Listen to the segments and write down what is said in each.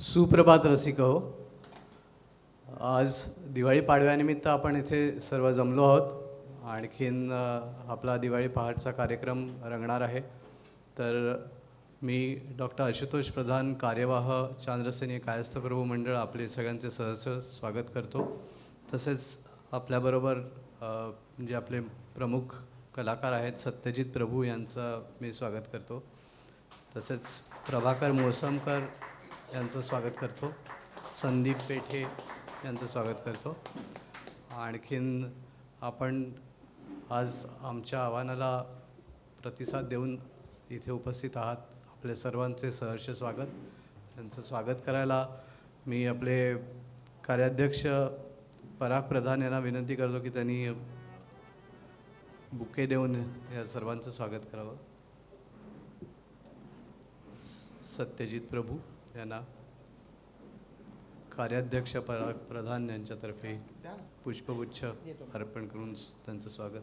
सुप्रभात रसिक हो. आज दिवाळी पाडव्यानिमित्त आपण इथे सर्व जमलो आहोत. आणखीन आपला दिवाळी पहाटचा कार्यक्रम रंगणार आहे. तर मी डॉक्टर आशुतोष प्रधान, कार्यवाह चांद्रसेनी कायस्थ प्रभू मंडळ, आपले सगळ्यांचे सहर्ष स्वागत करतो. तसेच आपल्याबरोबर जे आपले प्रमुख कलाकार आहेत सत्यजित प्रभू यांचं मी स्वागत करतो. तसेच प्रभाकर मोसमकर यांचं स्वागत करतो. संदीप पेठे यांचं स्वागत करतो. आणखीन आपण आज आमच्या आव्हानाला प्रतिसाद देऊन इथे उपस्थित आहात, आपले सर्वांचे सहर्ष स्वागत. यांचं स्वागत करायला मी आपले कार्याध्यक्ष पराग प्रधान यांना विनंती करतो की त्यांनी बुके देऊन या सर्वांचं स्वागत करावं. सत्यजित प्रभू यांना कार्याध्यक्ष पराग प्रधान यांच्यातर्फे पुष्पगुच्छ अर्पण करून त्यांचं स्वागत.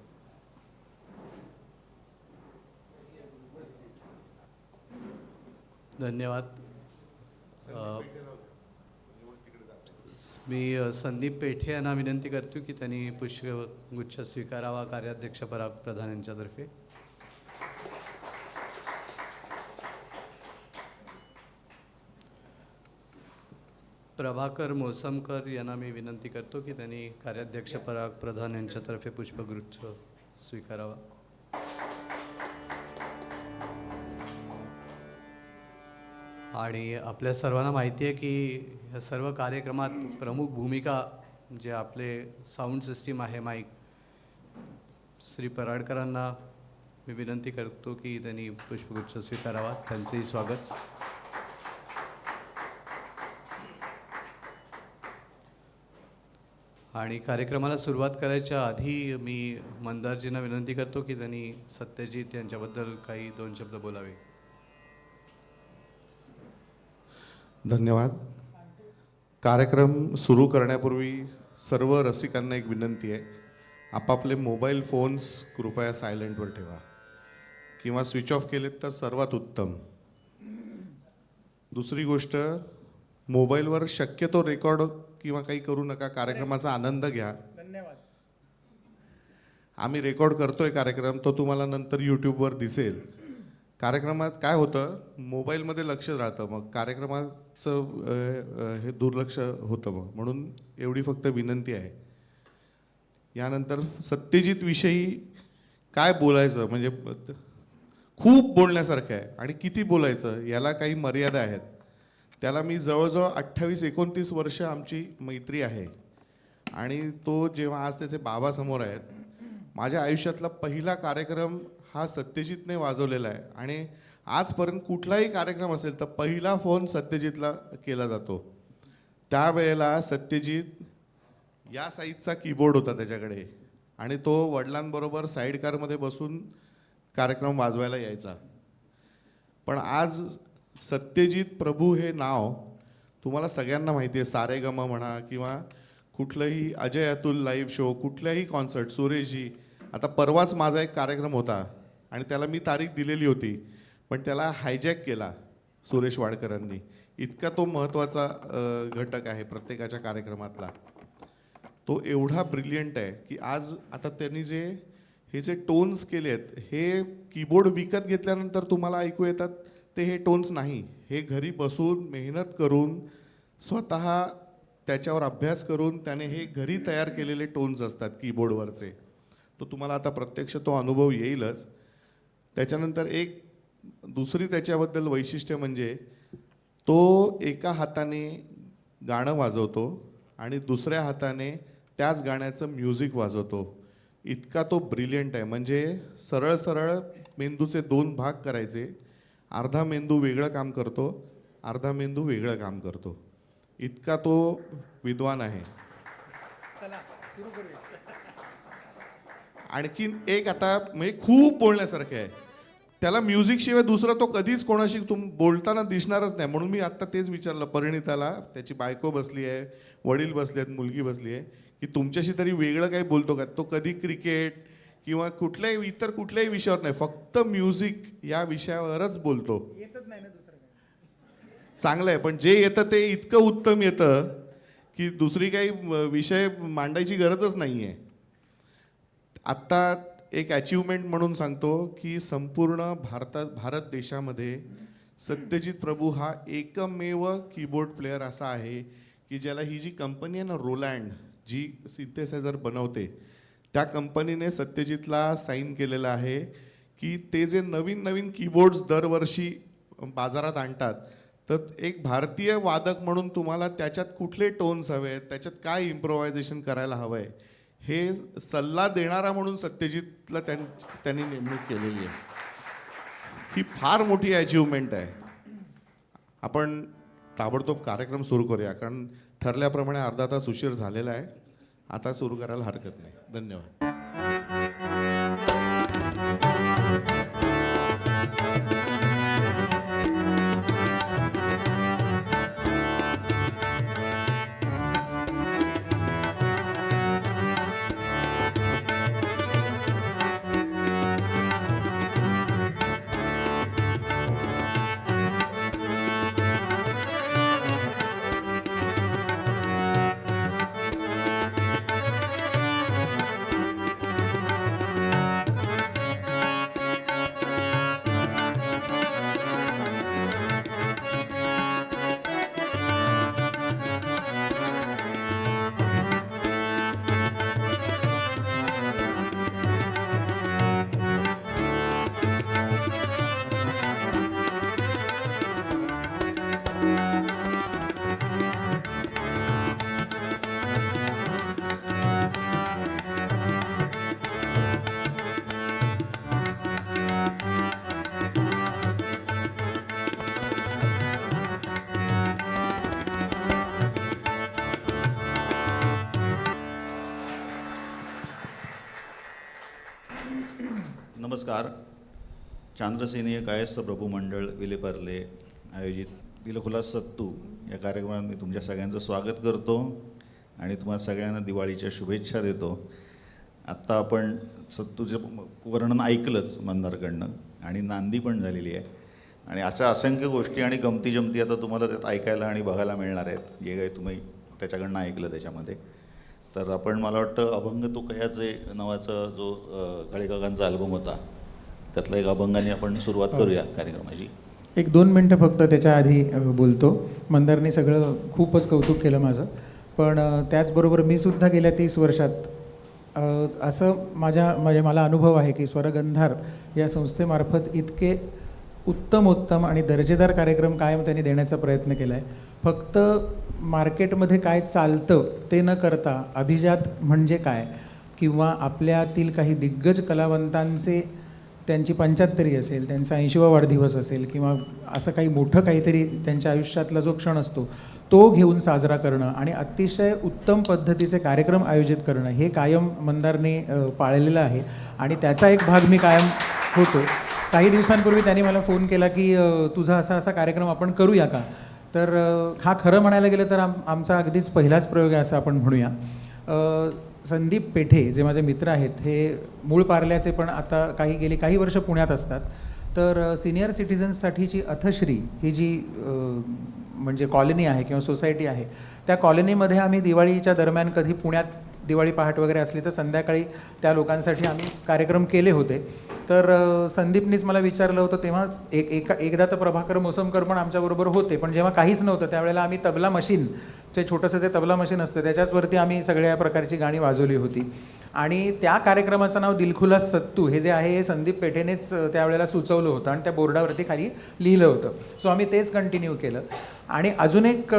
धन्यवाद. मी संदीप पेठे यांना विनंती करतो की त्यांनी पुष्पगुच्छ स्वीकारावा कार्याध्यक्ष पराग प्रधान यांच्यातर्फे. प्रभाकर मोसमकर यांना मी विनंती करतो की त्यांनी कार्याध्यक्ष पराग प्रधान यांच्यातर्फे पुष्पगुच्छ स्वीकारावा. आणि आपल्या सर्वांना माहिती आहे की या सर्व कार्यक्रमात प्रमुख भूमिका जे आपले साऊंड सिस्टीम आहे, माईक, श्री पराडकरांना मी विनंती करतो की त्यांनी पुष्पगुच्छ स्वीकारावा. त्यांचेही स्वागत. आणि कार्यक्रमाला सुरुवात करायच्या आधी मी मंदारजींना विनंती करतो की त्यांनी सत्यजित यांच्याबद्दल काही दोन शब्द बोलावे. धन्यवाद. कार्यक्रम सुरू करण्यापूर्वी सर्व रसिकांना एक विनंती आहे, आपापले मोबाईल फोन्स कृपया सायलेंटवर ठेवा किंवा स्विच ऑफ केलेत तर सर्वात उत्तम. दुसरी गोष्ट, मोबाईलवर शक्यतो रेकॉर्ड किंवा काही करू नका. कार्यक्रमाचा आनंद घ्या. धन्यवाद. आम्ही रेकॉर्ड करतोय कार्यक्रम, तो तुम्हाला नंतर यूट्यूबवर दिसेल. कार्यक्रमात काय होतं, मोबाईलमध्ये लक्ष राहतं, मग कार्यक्रमाचं हे दुर्लक्ष होतं. मग म्हणून एवढी फक्त विनंती आहे. यानंतर सत्यजित विषयी काय बोलायचं, म्हणजे खूप बोलण्यासारखं आहे आणि किती बोलायचं याला काही मर्यादा आहेत. त्याला मी जवळजवळ 28-29 वर्ष आमची मैत्री आहे आणि तो जेव्हा आज त्याचे बाबा समोर आहेत, माझ्या आयुष्यातला पहिला कार्यक्रम हा सत्यजितने वाजवलेला आहे. आणि आजपर्यंत कुठलाही कार्यक्रम असेल तर पहिला फोन सत्यजितला केला जातो. त्यावेळेला सत्यजित या साईजचा कीबोर्ड होता त्याच्याकडे आणि तो वडिलांबरोबर साईड कारमध्ये बसून कार्यक्रम वाजवायला यायचा. पण आज सत्यजित प्रभू हे नाव तुम्हाला सगळ्यांना माहिती आहे. सारेगम म्हणा किंवा कुठलंही अजय अतुल लाईव्ह शो, कुठल्याही कॉन्सर्ट, सुरेशजी, आता परवाच माझा एक कार्यक्रम होता आणि त्याला मी तारीख दिलेली होती पण त्याला हायजॅक केला सुरेश वाडकरांनी. इतका तो महत्त्वाचा घटक आहे प्रत्येकाच्या कार्यक्रमातला. तो एवढा ब्रिलियंट आहे की आज आता त्यांनी हे जे टोन्स केले आहेत, हे कीबोर्ड विकत घेतल्यानंतर तुम्हाला ऐकू येतात ते हे टोन्स नाही. हे घरी बसून मेहनत करून स्वतः त्याच्यावर अभ्यास करून त्याने हे घरी तयार केलेले टोन्स असतात कीबोर्डवरचे. तो तुम्हाला आता प्रत्यक्ष तो अनुभव येईलच. त्याच्यानंतर एक दुसरी त्याच्याबद्दल वैशिष्ट्य म्हणजे तो एका हाताने गाणं वाजवतो आणि दुसऱ्या हाताने त्याच गाण्याचं म्युझिक वाजवतो. इतका तो ब्रिलियंट आहे. म्हणजे सरळ सरळ मेंदूचे 2 भाग करायचे. अर्धा मेंदू वेगळं काम करतो, अर्धा मेंदू वेगळं काम करतो. इतका तो विद्वान आहे. चला सुरू करूया. आणखीन एक आता म्हणजे खूप बोलण्यासारखं आहे. त्याला म्युझिक शिवाय दुसरं तो कधीच कोणाशी बोलताना दिसणारच नाही. म्हणून मी आत्ता तेच विचारलं परिणिताला, त्याची बायको बसली आहे, वडील बसले आहेत, मुलगी बसली आहे, की तुमच्याशी तरी वेगळं काही बोलतो का. तो कधी क्रिकेट किंवा कुठल्याही इतर कुठल्याही विषयावर नाही, फक्त म्युझिक या विषयावरच बोलतो. येतच नाही ना दुसरं काही. चांगलं आहे, पण जे येतं ते इतकं उत्तम येतं की दुसरी काही विषय मांडायची गरजच नाही आहे. आत्ता एक अचिव्हमेंट म्हणून सांगतो की संपूर्ण भारत देशामध्ये सत्यजित प्रभू हा एकमेव कीबोर्ड प्लेयर असा आहे की ज्याला ही जी कंपनी आहे ना, रोलँड, जी सिंथेसायझर बनवते, त्या कंपनीने सत्यजितला साईन केलेलं आहे की ते जे नवीन नवीन कीबोर्ड्स दरवर्षी बाजारात आणतात, तर एक भारतीय वादक म्हणून तुम्हाला त्याच्यात कुठले टोन्स हवे आहेत, त्याच्यात काय इम्प्रोव्हायझेशन करायला हवं आहे, हे सल्ला देणारा म्हणून सत्यजितला त्यांनी नेमणूक केलेली आहे. ही फार मोठी अचिव्हमेंट आहे. आपण ताबडतोब कार्यक्रम सुरू करूया, कारण ठरल्याप्रमाणे अर्धा तास उशीर झालेला आहे. आता सुरू करायला हरकत नाही. धन्यवाद. नमस्कार. चांद्रसेनीय कायस्थ प्रभू मंडळ विलेपार्ले आयोजित दिलखुलास सत्तू या कार्यक्रमात मी तुमच्या सगळ्यांचं स्वागत करतो आणि तुम्हाला सगळ्यांना दिवाळीच्या शुभेच्छा देतो. आत्ता आपण सत्तूचं वर्णन ऐकलंच मंदारकडनं आणि नांदी पण झालेली आहे आणि अशा असंख्य गोष्टी आणि गमती जमती आता तुम्हाला त्यात ऐकायला आणि बघायला मिळणार आहेत, जे काही तुम्ही त्याच्याकडनं ऐकलं त्याच्यामध्ये. तर आपण, मला वाटतं, अभंग तो कयाचे नावाचा जो काळेकाकांचा अल्बम होता, त्यातला एक अभंगाने आपण सुरुवात करूया कार्यक्रमाची. 1-2 मिनटं फक्त त्याच्या आधी बोलतो. मंदारने सगळं खूपच कौतुक केलं माझं, पण त्याचबरोबर मी सुद्धा गेल्या 30 वर्षात असं मला अनुभव आहे की स्वरगंधार या संस्थेमार्फत इतके उत्तम आणि दर्जेदार कार्यक्रम कायम त्यांनी देण्याचा प्रयत्न केला आहे. फक्त मार्केटमध्ये काय चालतं ते न करता अभिजात म्हणजे काय, किंवा आपल्यातील काही दिग्गज कलावंतांचे, त्यांची 75 असेल, त्यांचा 80वा वाढदिवस असेल, किंवा असं काही मोठं काहीतरी त्यांच्या आयुष्यातला जो क्षण असतो तो घेऊन साजरा करणं आणि अतिशय उत्तम पद्धतीचे कार्यक्रम आयोजित करणं, हे कायम मंदारने पाळलेलं आहे आणि त्याचा एक भाग मी कायम होतो. काही दिवसांपूर्वी त्यांनी मला फोन केला की तुझा असा कार्यक्रम आपण करूया का. तर हा खरं म्हणायला गेलं तर आमचा अगदीच पहिलाच प्रयोग आहे असं आपण म्हणूया. संदीप पेठे जे माझे मित्र आहेत, हे मूळ पार्ल्याचे, पण आता गेली काही वर्ष पुण्यात असतात. तर सिनियर सिटिझन्ससाठीची अथश्री ही जी म्हणजे कॉलनी आहे किंवा सोसायटी आहे, त्या कॉलनीमध्ये आम्ही दिवाळीच्या दरम्यान कधी पुण्यात दिवाळी पहाट वगैरे असली तर संध्याकाळी त्या लोकांसाठी आम्ही कार्यक्रम केले होते. तर संदीपनीच मला विचारलं होतं तेव्हा, एकदा तर प्रभाकर मोसमकर पण आमच्याबरोबर होते, पण जेव्हा काहीच नव्हतं त्यावेळेला आम्ही तबला मशीन, जे छोटंसं जे तबला मशीन असतं त्याच्याचवरती आम्ही सगळ्या प्रकारची गाणी वाजवली होती. आणि त्या कार्यक्रमाचं नाव दिलखुलास सत्तू हे जे आहे हे संदीप पेठेनेच त्यावेळेला सुचवलं होतं आणि त्या बोर्डावरती खाली लिहिलं होतं. सो आम्ही तेच कंटिन्यू केलं. आणि अजून एक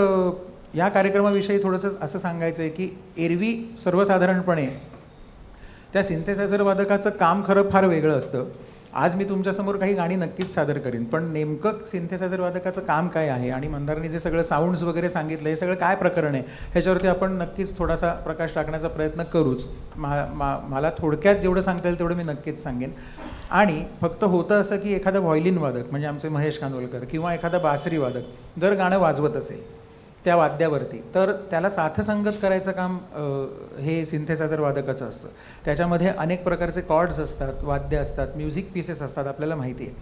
या कार्यक्रमाविषयी थोडंसं असं सांगायचं आहे की एरवी सर्वसाधारणपणे त्या सिंथेसायझर वादकाचं काम खरं फार वेगळं असतं. आज मी तुमच्यासमोर काही गाणी नक्कीच सादर करीन, पण नेमकं सिंथेसायझर वादकाचं काम काय आहे आणि मंदारनी जे सगळं साऊंड्स वगैरे सांगितलं हे सगळं काय प्रकरण आहे ह्याच्यावरती आपण नक्कीच थोडासा प्रकाश टाकण्याचा प्रयत्न करूच. मला थोडक्यात जेवढं सांगता येईल तेवढं मी नक्कीच सांगेन. आणि फक्त होतं असं की एखादा व्हायोलिन वादक म्हणजे आमचे महेश कांदोलकर किंवा एखादा बासरी वादक जर गाणं वाजवत असेल त्या वाद्यावरती, तर त्याला साथसंगत करायचं काम हे सिंथेसायझर वादकाचं असतं. त्याच्यामध्ये अनेक प्रकारचे कॉर्ड्स असतात, वाद्य असतात, म्युझिक पीसेस असतात, आपल्याला माहिती आहे.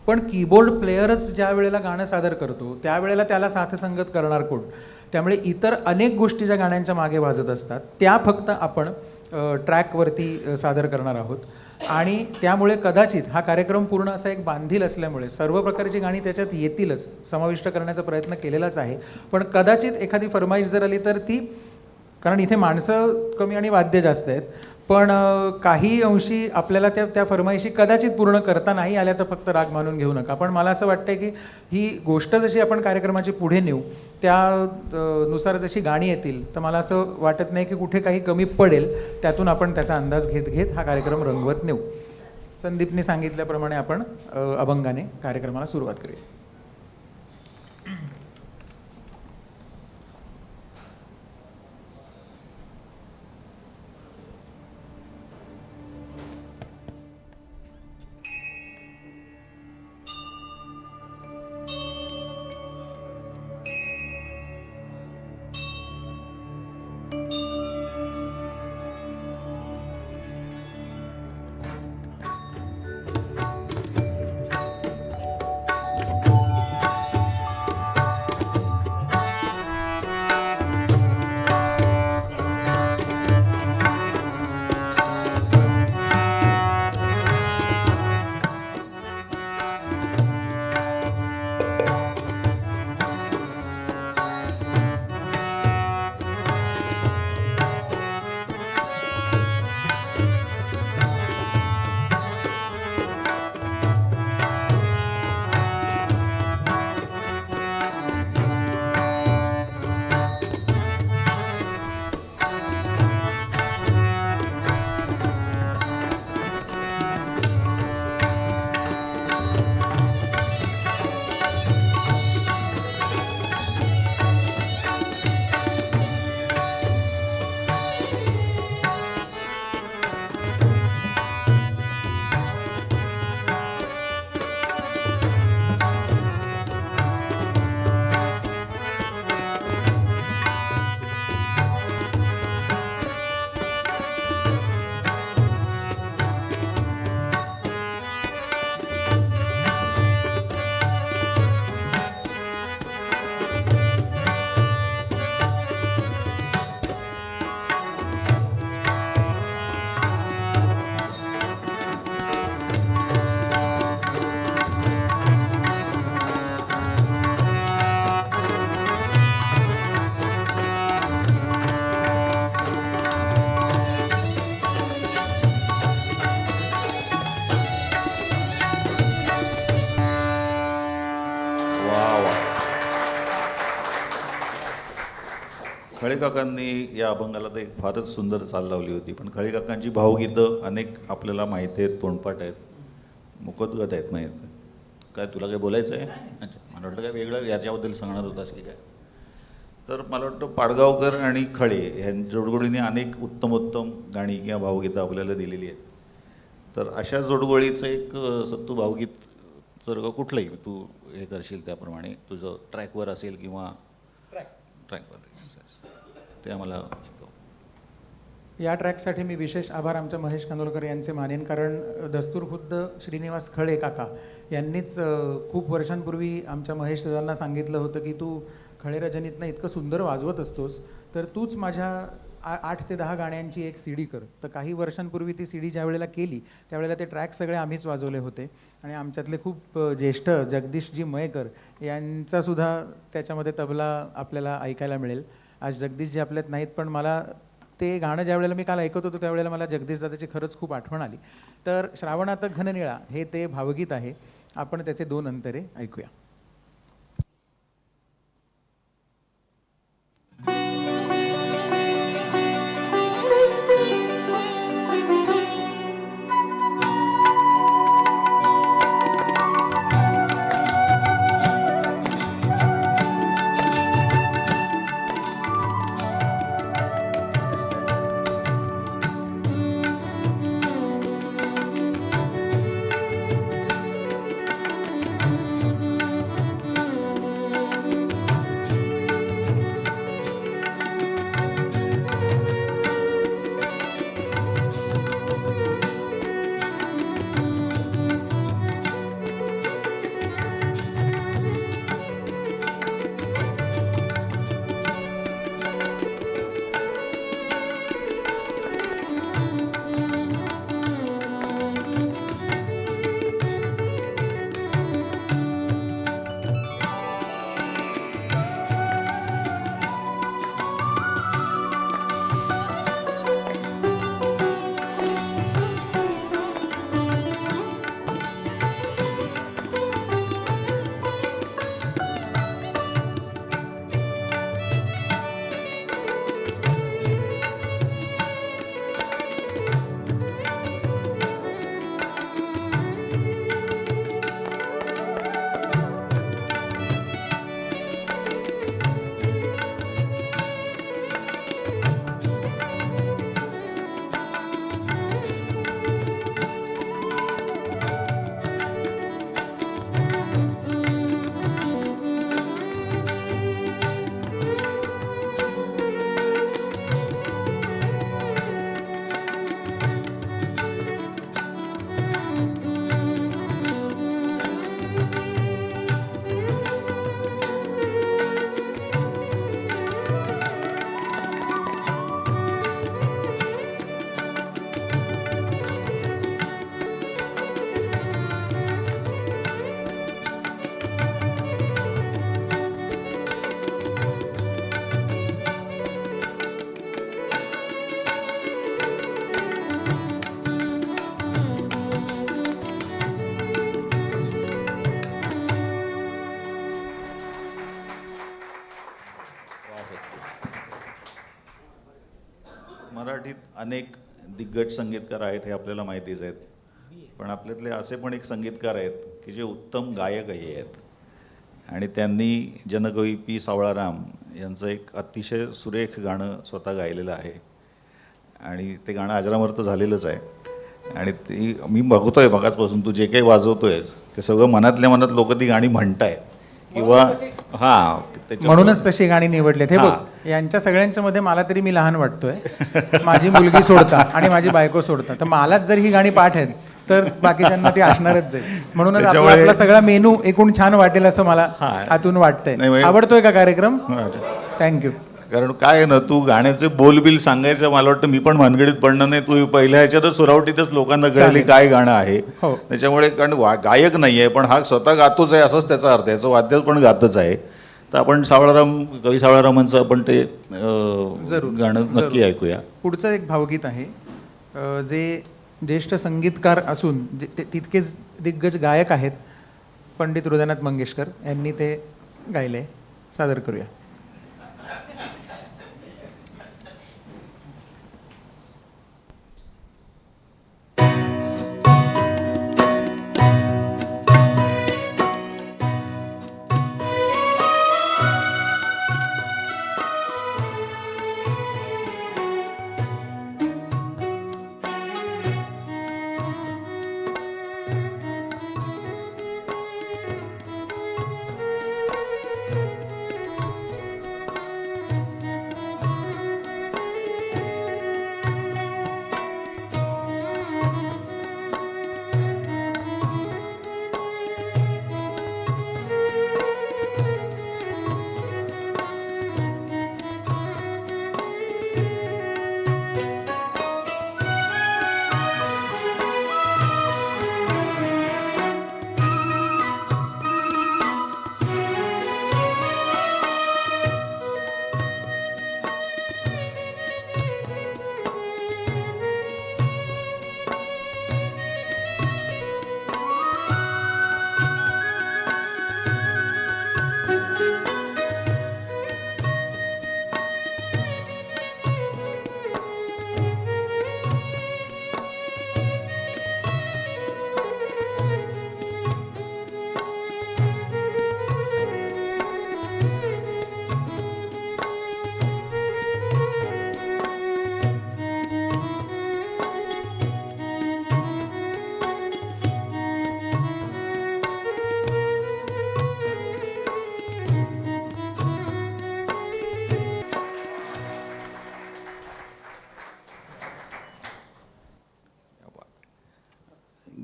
पण कीबोर्ड प्लेयरच ज्या वेळेला गाणं सादर करतो त्यावेळेला त्याला साथसंगत करणार कोण? त्यामुळे इतर अनेक गोष्टी ज्या गाण्यांच्या मागे वाजत असतात त्या फक्त आपण ट्रॅकवरती सादर करणार आहोत. आणि त्यामुळे कदाचित हा कार्यक्रम पूर्ण असा एक बांधील असल्यामुळे सर्व प्रकारची गाणी त्याच्यात येतीलच, समाविष्ट करण्याचा प्रयत्न केलेलाच आहे. पण कदाचित एखादी फरमाईश जर आली तर ती, कारण इथे माणसं कमी आणि वाद्य जास्त आहेत, पण काही अंशी आपल्याला त्या फरमाईशी कदाचित पूर्ण करता नाही आल्या तर फक्त राग मानून घेऊ नका. पण मला असं वाटतं की ही गोष्ट जशी आपण कार्यक्रमाची पुढे नेऊ त्यानुसार जशी गाणी येतील तर मला असं वाटत नाही की कुठे काही कमी पडेल. त्यातून आपण त्याचा अंदाज घेत घेत हा कार्यक्रम रंगवत नेऊ. संदीपने सांगितल्याप्रमाणे आपण अभंगाने कार्यक्रमाला सुरुवात करूया. खळेकाकांनी या अभंगाला तर एक फारच सुंदर चाल लावली होती. पण खळेकाकांची भावगीतं अनेक आपल्याला माहिती आहेत, तोंडपाठ आहेत, मुखोद्गत आहेत. माहीत काय तुला काय बोलायचं आहे? अच्छा, मला वाटतं काय वेगळं याच्याबद्दल सांगणार होतास की काय? तर मला वाटतं पाडगावकर आणि खळे ह्या जोडगोळीने अनेक उत्तमोत्तम गाणी किंवा भावगीतं आपल्याला दिलेली आहेत. तर अशा जोडगोळीचं एक सत्तू भावगीत जर कुठलंही तू हे करशील त्याप्रमाणे तुझं ट्रॅकवर असेल किंवा ट्रॅकवर ते आम्हाला या ट्रॅकसाठी मी विशेष आभार आमच्या महेश कांदोलकर यांचे मानेन, कारण दस्तूर खुद्द श्रीनिवास खळे काका यांनीच खूप वर्षांपूर्वी आमच्या महेश दादांना सांगितलं होतं की तू खळे रजनीतनं इतकं सुंदर वाजवत असतोस तर तूच माझ्या 8 ते 10 गाण्यांची एक CD कर. तर काही वर्षांपूर्वी ती CD ज्या वेळेला केली त्यावेळेला ते ट्रॅक सगळे आम्हीच वाजवले होते. आणि आमच्यातले खूप ज्येष्ठ जगदीशजी मयेकर यांचासुद्धा त्याच्यामध्ये तबला आपल्याला ऐकायला मिळेल. आज जगदीशजी आपल्यात नाहीत, पण मला ते गाणं ज्या वेळेला मी काल ऐकत होतो त्यावेळेला मला जगदीश दादाची खरंच खूप आठवण आली. तर श्रावणात घननिळा हे ते भावगीत आहे. आपण त्याचे 2 अंतरे ऐकूया. मराठीत अनेक दिग्गज संगीतकार आहेत हे आपल्याला माहितीच आहेत, पण आपल्यातले असे पण एक संगीतकार आहेत की जे उत्तम गायकही आहेत. आणि त्यांनी जनकवी पी सावळाराम यांचं एक अतिशय सुरेख गाणं स्वतः गायलेलं आहे आणि ते गाणं अजरामर तर झालेलंच आहे. आणि ती मी बघतोय मगाचपासून तू जे काही वाजवतोयस ते सगळं मनातल्या मनात लोक ती गाणी म्हणतायत किंवा हां म्हणूनच तशी गाणी निवडलेत. हे बघ, यांच्या सगळ्यांच्या मध्ये मला तरी मी लहान वाटतोय. माझी मुलगी सोडता आणि माझी बायको सोडता, तर मलाच जर ही गाणी पाठ आहेत तर बाकीच्यांना ती असणारच जाईल. म्हणूनच आपला सगळा मेनू एकूण छान वाटेल असं मला आतून वाटतंय. आवडतोय का कार्यक्रम? थँक्यू. कारण काय आहे ना, तू गाण्याचे बोलबिल सांगायचं मला वाटतं मी पण भानगडीत पडणार नाही. तू पहिल्या ह्याच्यातच सुरावटीतच लोकांना कळली काय गाणं आहे. त्याच्यामुळे कारण गायक नाही आहे पण हा स्वतः गातोच आहे असंच त्याचा अर्थ आहे. याचं वाद्य पण गातच आहे. तर आपण कवी सावळारामांचं आपण ते गाणं नक्की ऐकूया. पुढचं एक भावगीत आहे जे ज्येष्ठ संगीतकार असून तितकेच दिग्गज गायक आहेत, पंडित हृदयनाथ मंगेशकर यांनी ते गायले. सादर करूया.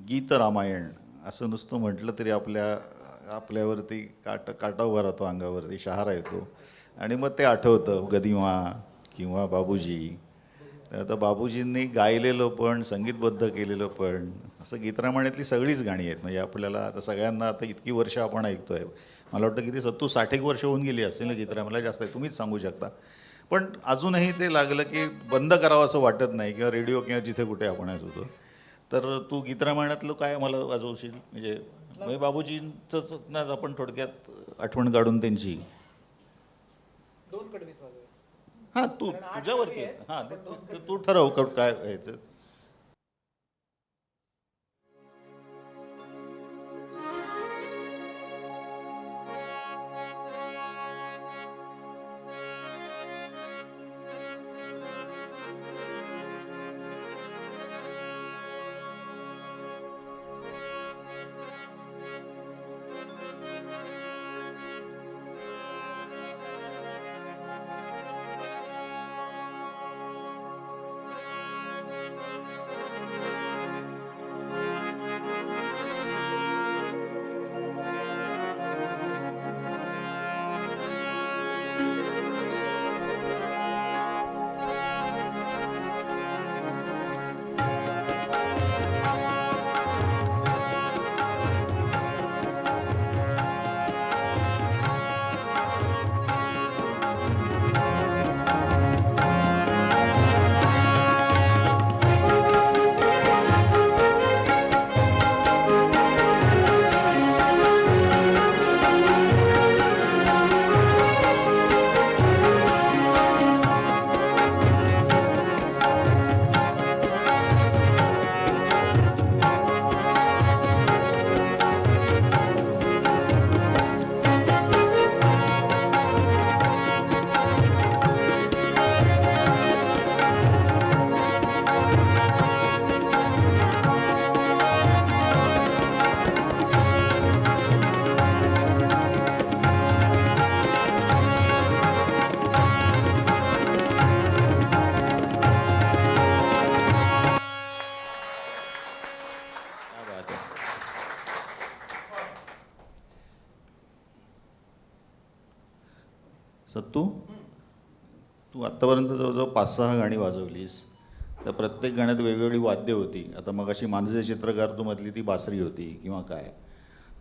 गीत रामायण असं नुसतं म्हटलं तरी आपल्यावरती काटा उभा राहतो, अंगावरती शहारा येतो आणि मग ते आठवतं गदिमा किंवा बाबूजी. तर आता बाबूजींनी गायलेलं पण संगीतबद्ध केलेलं पण असं गीत रामायणातली सगळीच गाणी आहेत. म्हणजे आपल्याला आता सगळ्यांना आता इतकी वर्ष आपण ऐकतोय, मला वाटतं किती 60-एक वर्ष होऊन गेली असतील ना गीत रामायणाला, जास्त आहे तुम्हीच सांगू शकता. पण अजूनही ते लागलं की बंद करावं असं वाटत नाही, किंवा रेडिओ किंवा जिथे कुठे आपण ऐकत होतो. तर तू गीत रामायणातलं काय मला वाजवशील? म्हणजे बाबूजींचंच ना आपण थोडक्यात आठवण काढून त्यांची. हां तू तुझ्यावरती हां तू ठरव काय व्हायचं. तू तू आत्तापर्यंत जवळजवळ 5-6 गाणी वाजवलीस. तर प्रत्येक गाण्यात वेगवेगळी वाद्य होती. आता मगाशी मानसे चित्रकार तू मधली ती बासरी होती किंवा काय.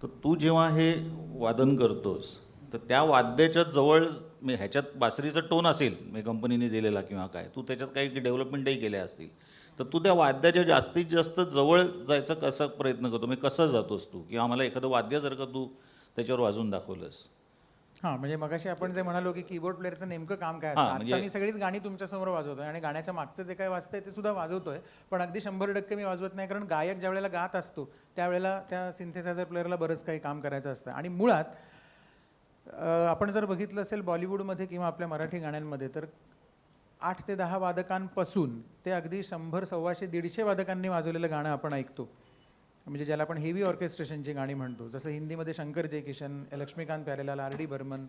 तर तू जेव्हा हे वादन करतोस तर त्या वाद्याच्या जवळ ह्याच्यात बासरीचं टोन असेल कंपनीने दिलेला किंवा काय, तू त्याच्यात काही डेव्हलपमेंटही केल्या असतील, तर तू त्या वाद्याच्या जास्तीत जास्त जवळ जायचा कसा प्रयत्न करतो, कसं जातोस तू, किंवा आम्हाला एखादं वाद्य जर का तू त्याच्यावर वाजवून दाखवलंस. हां, म्हणजे मगाशी आपण जे म्हणालो की कीबोर्ड प्लेअरचं नेमकं काम काय हां, असतं. म्हणजे- आता मी सगळीच गाणी तुमच्यासमोर वाजवतोय आणि गाण्याच्या मागचं जे काही वाजतंय ते सुद्धा वाजवतोय, पण अगदी 100% मी वाजवत नाही, कारण गायक ज्या वेळेला गात असतो त्यावेळेला त्या सिंथेसायझर प्लेअरला बरंच काही काम करायचं असतं. आणि मुळात आपण जर बघितलं असेल बॉलिवूडमध्ये किंवा आपल्या मराठी गाण्यांमध्ये, तर 8 ते 10 वादकांपासून ते अगदी 100, 125, 150 वादकांनी वाजवलेलं गाणं आपण ऐकतो, म्हणजे ज्याला आपण हेवी ऑर्केस्ट्रेशनची गाणी म्हणतो. जसं हिंदीमध्ये शंकर जयकिशन, लक्ष्मीकांत प्यारेलाल, आर डी बर्मन,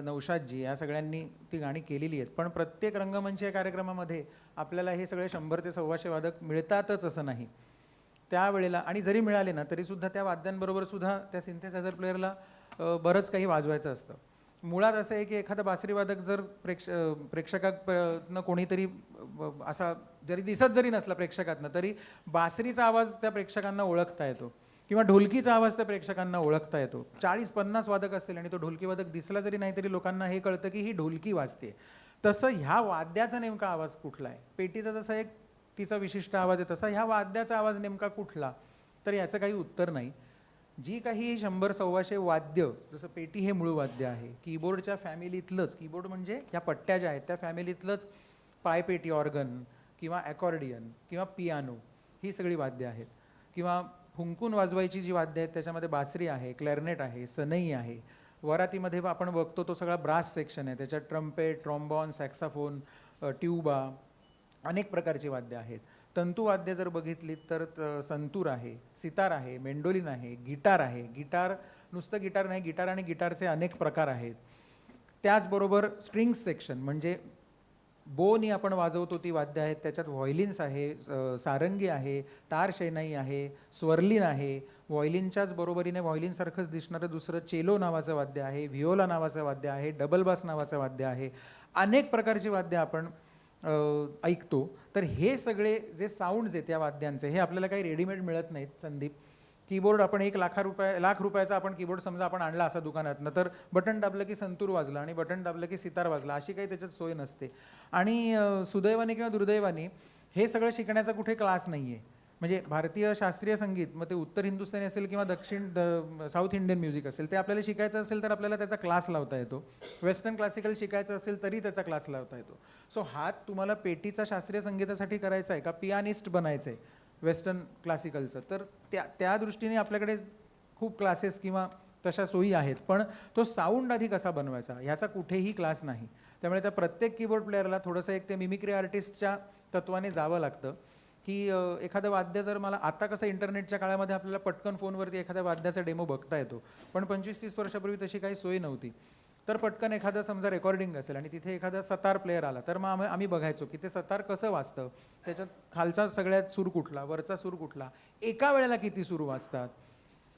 नौशादजी या सगळ्यांनी ती गाणी केलेली आहेत. पण प्रत्येक रंगमंच या कार्यक्रमामध्ये आपल्याला हे सगळे 100 ते 125 वादक मिळतातच असं नाही. त्यावेळेला आणि जरी मिळाले ना तरीसुद्धा त्या वाद्यांबरोबर सुद्धा त्या सिंथेसायझर प्लेअरला बरंच काही वाजवायचं असतं. मुळात असं आहे की एखादा बासरीवादक जर प्रेक्षकातनं कोणीतरी असा जरी दिसत जरी नसला प्रेक्षकातनं, तरी बासरीचा आवाज त्या प्रेक्षकांना ओळखता येतो किंवा ढोलकीचा आवाज त्या प्रेक्षकांना ओळखता येतो. 40-50 वादक असतील आणि तो ढोलकीवादक दिसला जरी नाही तरी लोकांना हे कळतं की ही ढोलकी वाजते. तसं ह्या वाद्याचा नेमका आवाज कुठला आहे. पेटीचा जसा एक तिचा विशिष्ट आवाज आहे, तसा ह्या वाद्याचा आवाज नेमका कुठला, तर याचं काही उत्तर नाही. जी काही 100-125 वाद्य, जसं पेटी हे मूळ वाद्य आहे, कीबोर्डच्या फॅमिलीतलंच, कीबोर्ड म्हणजे या पट्ट्या ज्या आहेत त्या फॅमिलीतलंच पायपेटी, ऑर्गन किंवा ॲकॉर्डियन किंवा पियानो ही सगळी वाद्य आहेत. किंवा फुंकून वाजवायची जी वाद्य आहेत त्याच्यामध्ये बासरी आहे, क्लॅरनेट आहे, सनई आहे. वरातीमध्ये आपण बघतो तो सगळा ब्रास सेक्शन आहे, त्याच्यात ट्रम्पेट, ट्रॉम्बॉन, सॅक्साफोन, ट्यूबा, अनेक प्रकारची वाद्य आहेत. तंतुवाद्य जर बघितली तर संतूर आहे, सितार आहे, मेंडोलिन आहे, गिटार आहे. गिटार नुसतं गिटार नाही, गिटार आणि गिटारचे अनेक प्रकार आहेत. त्याचबरोबर स्ट्रिंग्स सेक्शन म्हणजे बोनी आपण वाजवतो ती वाद्य आहेत, त्याच्यात व्हायलिन्स आहे, सारंगी आहे, तार शैनाई आहे, स्वर्लिन आहे. व्हायलिनच्याच बरोबरीने व्हायलिनसारखंच दिसणारं दुसरं चेलो नावाचं वाद्य आहे, व्हिओला नावाचं वाद्य आहे, डबल बास नावाचं वाद्य आहे. अनेक प्रकारची वाद्य आपण ऐकतो. तर हे सगळे जे साऊंड्स आहेत या वाद्यांचे, हे आपल्याला काही रेडीमेड मिळत नाहीत. संदीप, कीबोर्ड आपण 1 लाख रुपयाचा आपण कीबोर्ड समजा आपण आणला असा दुकानातनं, तर बटन दाबलं की संतूर वाजला आणि बटन दाबलं की सितार वाजला, अशी काही त्याच्यात सोय नसते. आणि सुदैवाने किंवा दुर्दैवाने हे सगळं शिकण्याचा कुठे क्लास नाही आहे. म्हणजे भारतीय शास्त्रीय संगीत, मग ते उत्तर हिंदुस्थानी असेल किंवा साऊथ इंडियन म्युझिक असेल, ते आपल्याला शिकायचं असेल तर आपल्याला त्याचा क्लास लावता येतो. वेस्टर्न क्लासिकल शिकायचं असेल तरी त्याचा क्लास लावता येतो. सो हात तुम्हाला पेटीचा शास्त्रीय संगीतासाठी करायचा आहे का पियानिस्ट बनायचं आहे वेस्टर्न क्लासिकलचं, तर त्या दृष्टीने आपल्याकडे खूप क्लासेस किंवा तशा सोयी आहेत. पण तो साऊंड आधी कसा बनवायचा ह्याचा कुठेही क्लास नाही. त्यामुळे त्या प्रत्येक कीबोर्ड प्लेअरला थोडंसं एक ते मिमिक्री आर्टिस्टच्या तत्वाने जावं लागतं की एखादं वाद्य जर मला आता कसं इंटरनेटच्या काळामध्ये आपल्याला पटकन फोनवरती एखाद्या वाद्याचा डेमो बघता येतो, पण 25-30 वर्षापूर्वी तशी काही सोय नव्हती. तर पटकन एखादं समजा रेकॉर्डिंग असेल आणि तिथे एखादा सतार प्लेअर आला, तर मग आम्ही बघायचो की ते सतार कसं वाजतं, त्याच्यात खालचा सगळ्यात सूर कुठला, वरचा सूर कुठला, एका वेळेला किती सूर वाजतात.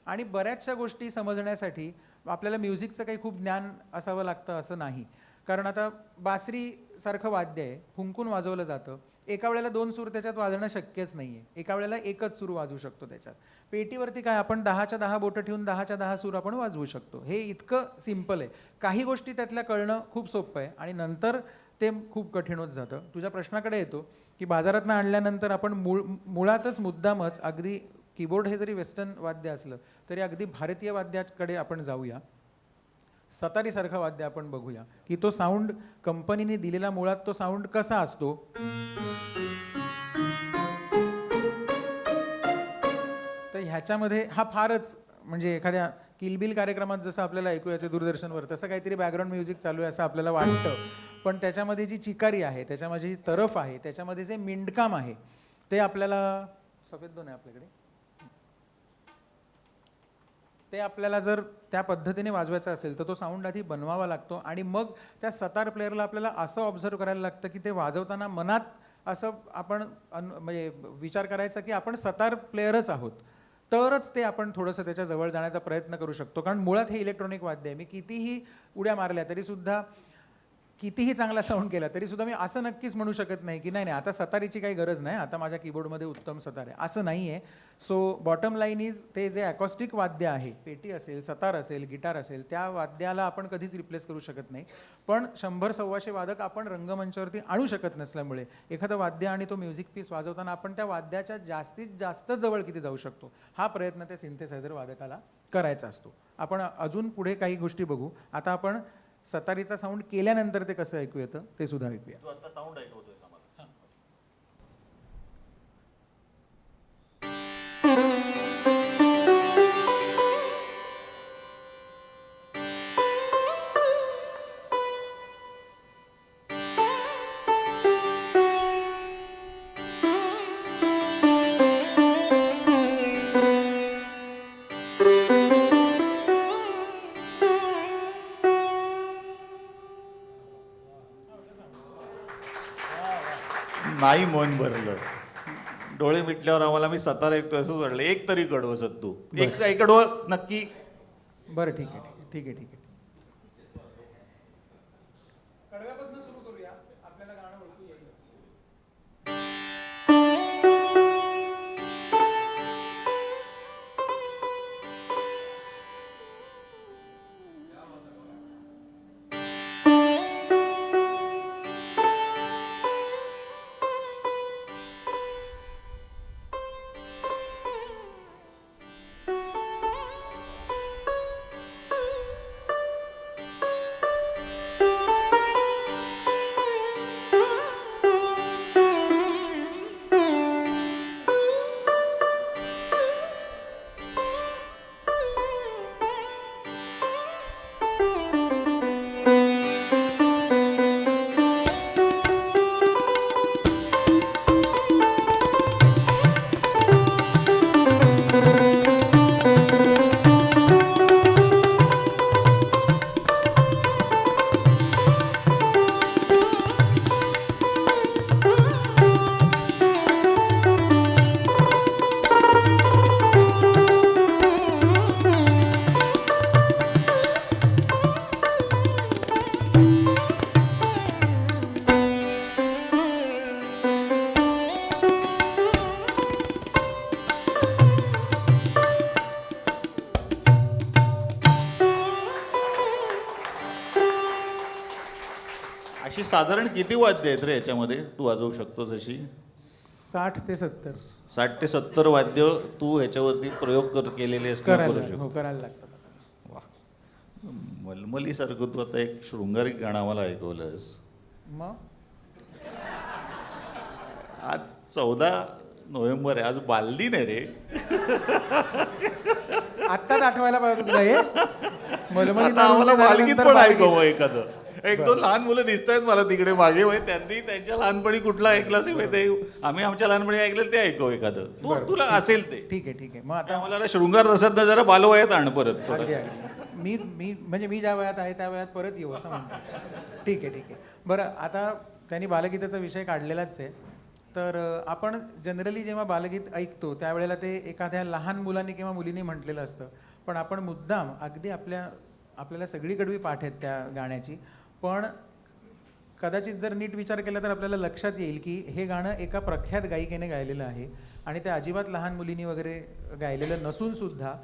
आणि बऱ्याचशा गोष्टी समजण्यासाठी आपल्याला म्युझिकचं काही खूप ज्ञान असावं लागतं असं नाही. कारण आता बासरीसारखं वाद्य आहे, फुंकून वाजवलं जातं, एका वेळेला 2 सूर त्याच्यात वाजणं शक्यच नाही आहे. एका वेळेला एकच सूर वाजवू शकतो त्याच्यात. पेटीवरती काय आपण 10च्या 10 बोटं ठेवून 10च्या 10 सूर आपण वाजवू शकतो. हे इतकं सिम्पल आहे. काही गोष्टी त्यातल्या कळणं खूप सोपं आहे आणि नंतर ते खूप कठीण होत जातं. तुझ्या प्रश्नाकडे येतो की बाजारातनं आणल्यानंतर आपण मुळातच मुद्दामच अगदी कीबोर्ड हे जरी वेस्टर्न वाद्य असलं तरी अगदी भारतीय वाद्याकडे आपण जाऊया. सतारीसारखं वाद्य आपण बघूया की तो साऊंड कंपनीने दिलेला मुळात तो साऊंड कसा असतो. तर ह्याच्यामध्ये हा फारच म्हणजे एखाद्या किलबिल कार्यक्रमात जसं आपल्याला ऐकू याचं दूरदर्शनवर तसं काहीतरी बॅकग्राऊंड म्युझिक चालू आहे असं आपल्याला वाटतं, पण त्याच्यामध्ये जी चिकारी आहे, त्याच्यामध्ये जी तरफ आहे, त्याच्यामध्ये जे मिंडकाम आहे ते आपल्याला सफेद दोन आहे आपल्याकडे, ते आपल्याला जर त्या पद्धतीने वाजवायचं असेल तर तो साऊंड आधी बनवावा लागतो. आणि मग त्या सतार प्लेअरला आपल्याला असं ऑब्झर्व करायला लागतं की ते वाजवताना मनात असं आपण म्हणजे विचार करायचा की आपण सतार प्लेअरच आहोत, तरच ते आपण थोडंसं त्याच्या जवळ जाण्याचा प्रयत्न करू शकतो. कारण मुळात हे इलेक्ट्रॉनिक वाद्य आहे. मी कितीही उड्या मारल्या तरीसुद्धा कितीही चांगला साऊंड केला तरी सुद्धा मी असं नक्कीच म्हणू शकत नाही की नाही नाही आता सतारीची काही गरज नाही, आता माझ्या कीबोर्डमध्ये उत्तम सतार आहे, असं नाही आहे. सो बॉटम लाईन इज ते जे ॲकॉस्टिक वाद्य आहे, पेटी असेल, सतार असेल, गिटार असेल, त्या वाद्याला आपण कधीच रिप्लेस करू शकत नाही. पण 100-125 वादक आपण रंगमंचावरती आणू शकत नसल्यामुळे एखादं वाद्य आणि तो म्युझिक पीस वाजवताना आपण त्या वाद्याच्या जास्तीत जास्त जवळ किती जाऊ शकतो हा प्रयत्न त्या सिंथेसायझर वादकाला करायचा असतो. आपण अजून पुढे काही गोष्टी बघू. आता आपण सतारीचा साऊंड केल्यानंतर ते कसं ऐकू येतं ते सुद्धा ऐकूया. तू आता साऊंड ऐकवतोय आम्हाला. नाही मन भरलं. डोळे मिटल्यावर आम्हाला मी सतार ऐकतोय असंच वाटलं. एक तरी कडवं सत्तू, एक कडवं नक्की. बरं ठीक आहे ठीक आहे ठीक आहे. कडव्यापासून सुरू करूया, आपल्याला गाणं ओळखू येईल. अशी साधारण किती वाद्य आहेत रे याच्यामध्ये तू वाजवू शकतो? जशी 60 ते 70 60 ते 70 वाद्य तू ह्याच्यावरती प्रयोग केलेले आहेस किंवा करू करायला शकतो. हो करायला लागतं. वा, मलमलीसारखं तू आता एक शृंगारिक गाणं आम्हाला ऐकवलंस. मग आज 14 नोव्हेंबर आहे, आज बालदिन आहे रे. आत्ताच आठवायला पाहिजे तुला हे मलमली आता आम्हाला दारूने बालगीत झाल्यानंतर पण बालगीत. ऐकव एखादं. एक दोन लहान मुलं दिसत आहेत मला तिकडे मागे वय, त्यांनी त्यांच्या लहानपणी कुठला ऐकलं असेल ते आम्ही आमच्या लहानपणी ऐकलेलं ते ऐकव एखादं. तुला असेल ते. ठीक आहे ठीक आहे. मग आता आता आम्हाला शृंगार रसात जरा बालवयात आण परत अगदी थोडं. अगदी. मी म्हणजे मी ज्या वयात आहे त्या वयात परत येऊ असं म्हणतो. ठीक आहे ठीक आहे. बरं आता त्यांनी बालगीताचा विषय काढलेलाच आहे. तर आपण जनरली जेव्हा बालगीत ऐकतो त्यावेळेला ते एखाद्या लहान मुलांनी किंवा मुलींनी म्हटलेलं असतं. पण आपण मुद्दाम अगदी आपल्याला सगळीकडवी पाठ आहेत त्या गाण्याची. पण कदाचित जर नीट विचार केला तर आपल्याला लक्षात येईल की हे गाणं एका प्रख्यात गायिकेने गायलेलं आहे आणि ते अजिबात लहान मुलींनी वगैरे गायलेलं नसून सुद्धा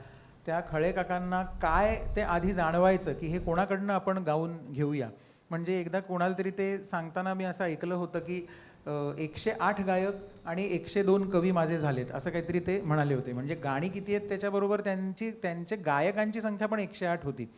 त्या खळे काकांना काय ते आधी जाणवायचं की हे कोणाकडनं आपण गाऊन घेऊया. म्हणजे एकदा कोणाला तरी ते सांगताना मी असं ऐकलं होतं की 108 गायक आणि 102 कवी माझे झालेत असं काहीतरी ते म्हणाले होते. म्हणजे गाणी किती आहेत त्याच्याबरोबर त्यांचे गायकांची संख्या पण 108 होती.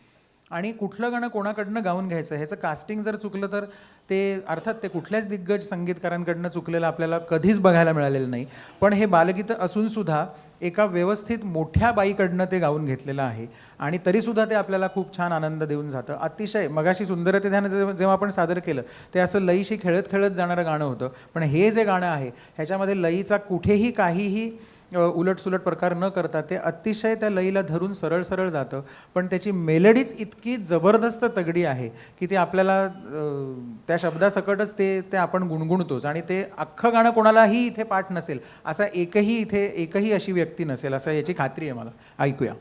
आणि कुठलं गाणं कोणाकडनं गाऊन घ्यायचं ह्याचं कास्टिंग जर चुकलं तर ते अर्थात ते कुठल्याच दिग्गज संगीतकारांकडनं चुकलेलं आपल्याला कधीच बघायला मिळालेलं नाही. पण हे बालगीतं असूनसुद्धा एका व्यवस्थित मोठ्या बाईकडनं ते गाऊन घेतलेलं आहे आणि तरीसुद्धा ते आपल्याला खूप छान आनंद देऊन जातं. अतिशय मगाशी सुंदरते ध्यान जेव्हा आपण सादर केलं ते असं लईशी खेळत खेळत जाणारं गाणं होतं. पण हे जे गाणं आहे ह्याच्यामध्ये लईचा कुठेही काहीही उलटसुलट प्रकार न करता ते अतिशय त्या लईला धरून सरळ सरळ जातं. पण त्याची मेलडीच इतकी जबरदस्त तगडी आहे की ते आपल्याला त्या शब्दासकटच ते आपण गुणगुणतोच. आणि ते अख्खं गाणं कोणालाही इथे पाठ नसेल असा एकही अशी व्यक्ती नसेल असं याची खात्री आहे मला. ऐकूया.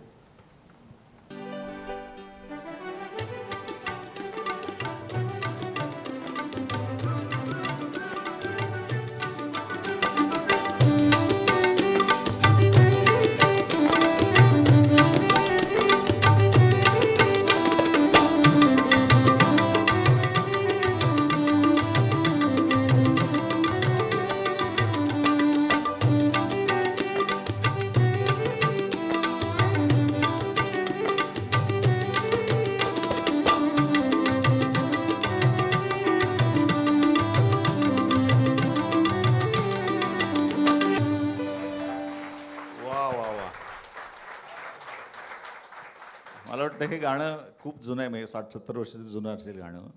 हे गाणं खूप जुनं आहे, म्हणजे 60-70 वर्षाचं जुनं असेल गाणं.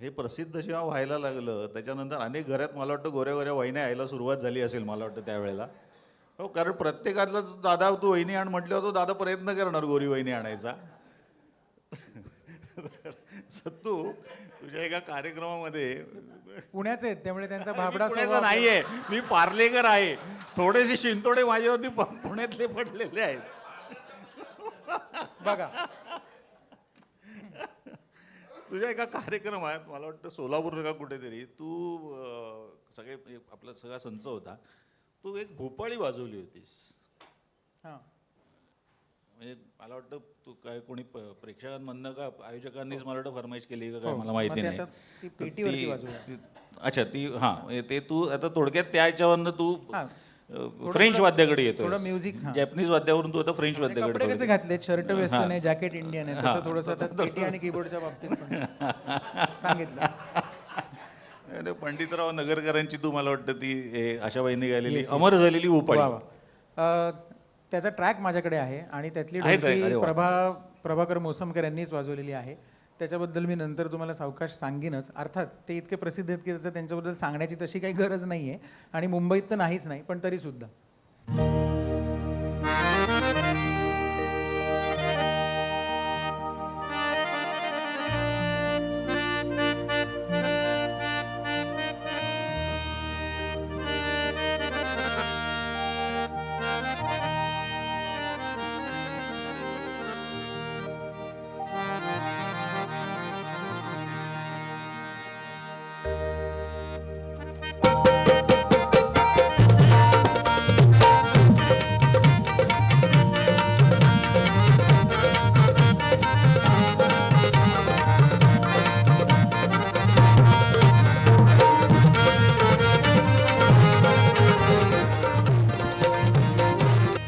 हे प्रसिद्ध जेव्हा व्हायला लागलं त्याच्यानंतर अनेक घरात मला वाटतं गोऱ्या गोऱ्या वहिन्या यायला सुरुवात झाली असेल मला वाटतं त्यावेळेला. हो, कारण प्रत्येकातलंच दादा तू वहिनी आण म्हटल्यावर तो दादा प्रयत्न करणार गोरी वहिनी आणायचा. सत्तू तुझ्या एका कार्यक्रमामध्ये, पुण्याचे आहेत त्यामुळे त्यांचा मी भाबडा पुण्याचा स्वभाव- नाहीये, मी पार्लेकर आहे. थोडेसे शिंतोडे माझ्यावरती पुण्यातले पडलेले आहेत. बघा. तुझ्या एका कार्यक्रमात मला वाटतं सोलापूर का कुठेतरी तू सगळे म्हणजे आपला सगळा संच होता, तू एक भोपाळी वाजवली होतीस. हां. म्हणजे मला वाटतं तू काय कोणी प्रेक्षकांमधनं का आयोजकांनीच मला वाटतं फरमाईश केली का काय मला माहिती मग ते नाही. आता ती पेटीवरती वाजवूया. अच्छा ती हां, ते तू आता थोडक्यात त्या ह्याच्यावरनं तू हां. फ्रेंच वाद्याकडे येतो, थोडं music, हां. जॅपनीज वाद्यावरून तू आता फ्रेंच कपडे वाद्याकडे कसे घातले, शर्ट वेस्टर्न हां. आहे, जॅकेट इंडियन आहे, हां. तसं थोडंसं आता पेटी आणि कीबोर्डच्या बाबतीत पण सांगितलं. आणि पंडितराव नगरकरांची तू मला वाटतं ती आशा बहिणी गायलेली Yes, yes. अमर झालेली भोपाळी. वा वा. त्याचा ट्रॅक माझ्याकडे आहे आणि त्यातली आहे track? ढोलकी अरे वा. प्रभाकर मोसमकर यांनीच वाजवलेली आहे. त्याच्याबद्दल मी नंतर तुम्हाला सावकाश सांगेनच. अर्थात ते इतके प्रसिद्ध आहेत की त्याचं त्यांच्याबद्दल सांगण्याची तशी काही गरज नाही आहे आणि मुंबईत तर नाहीच नाही, पण तरी सुद्धा.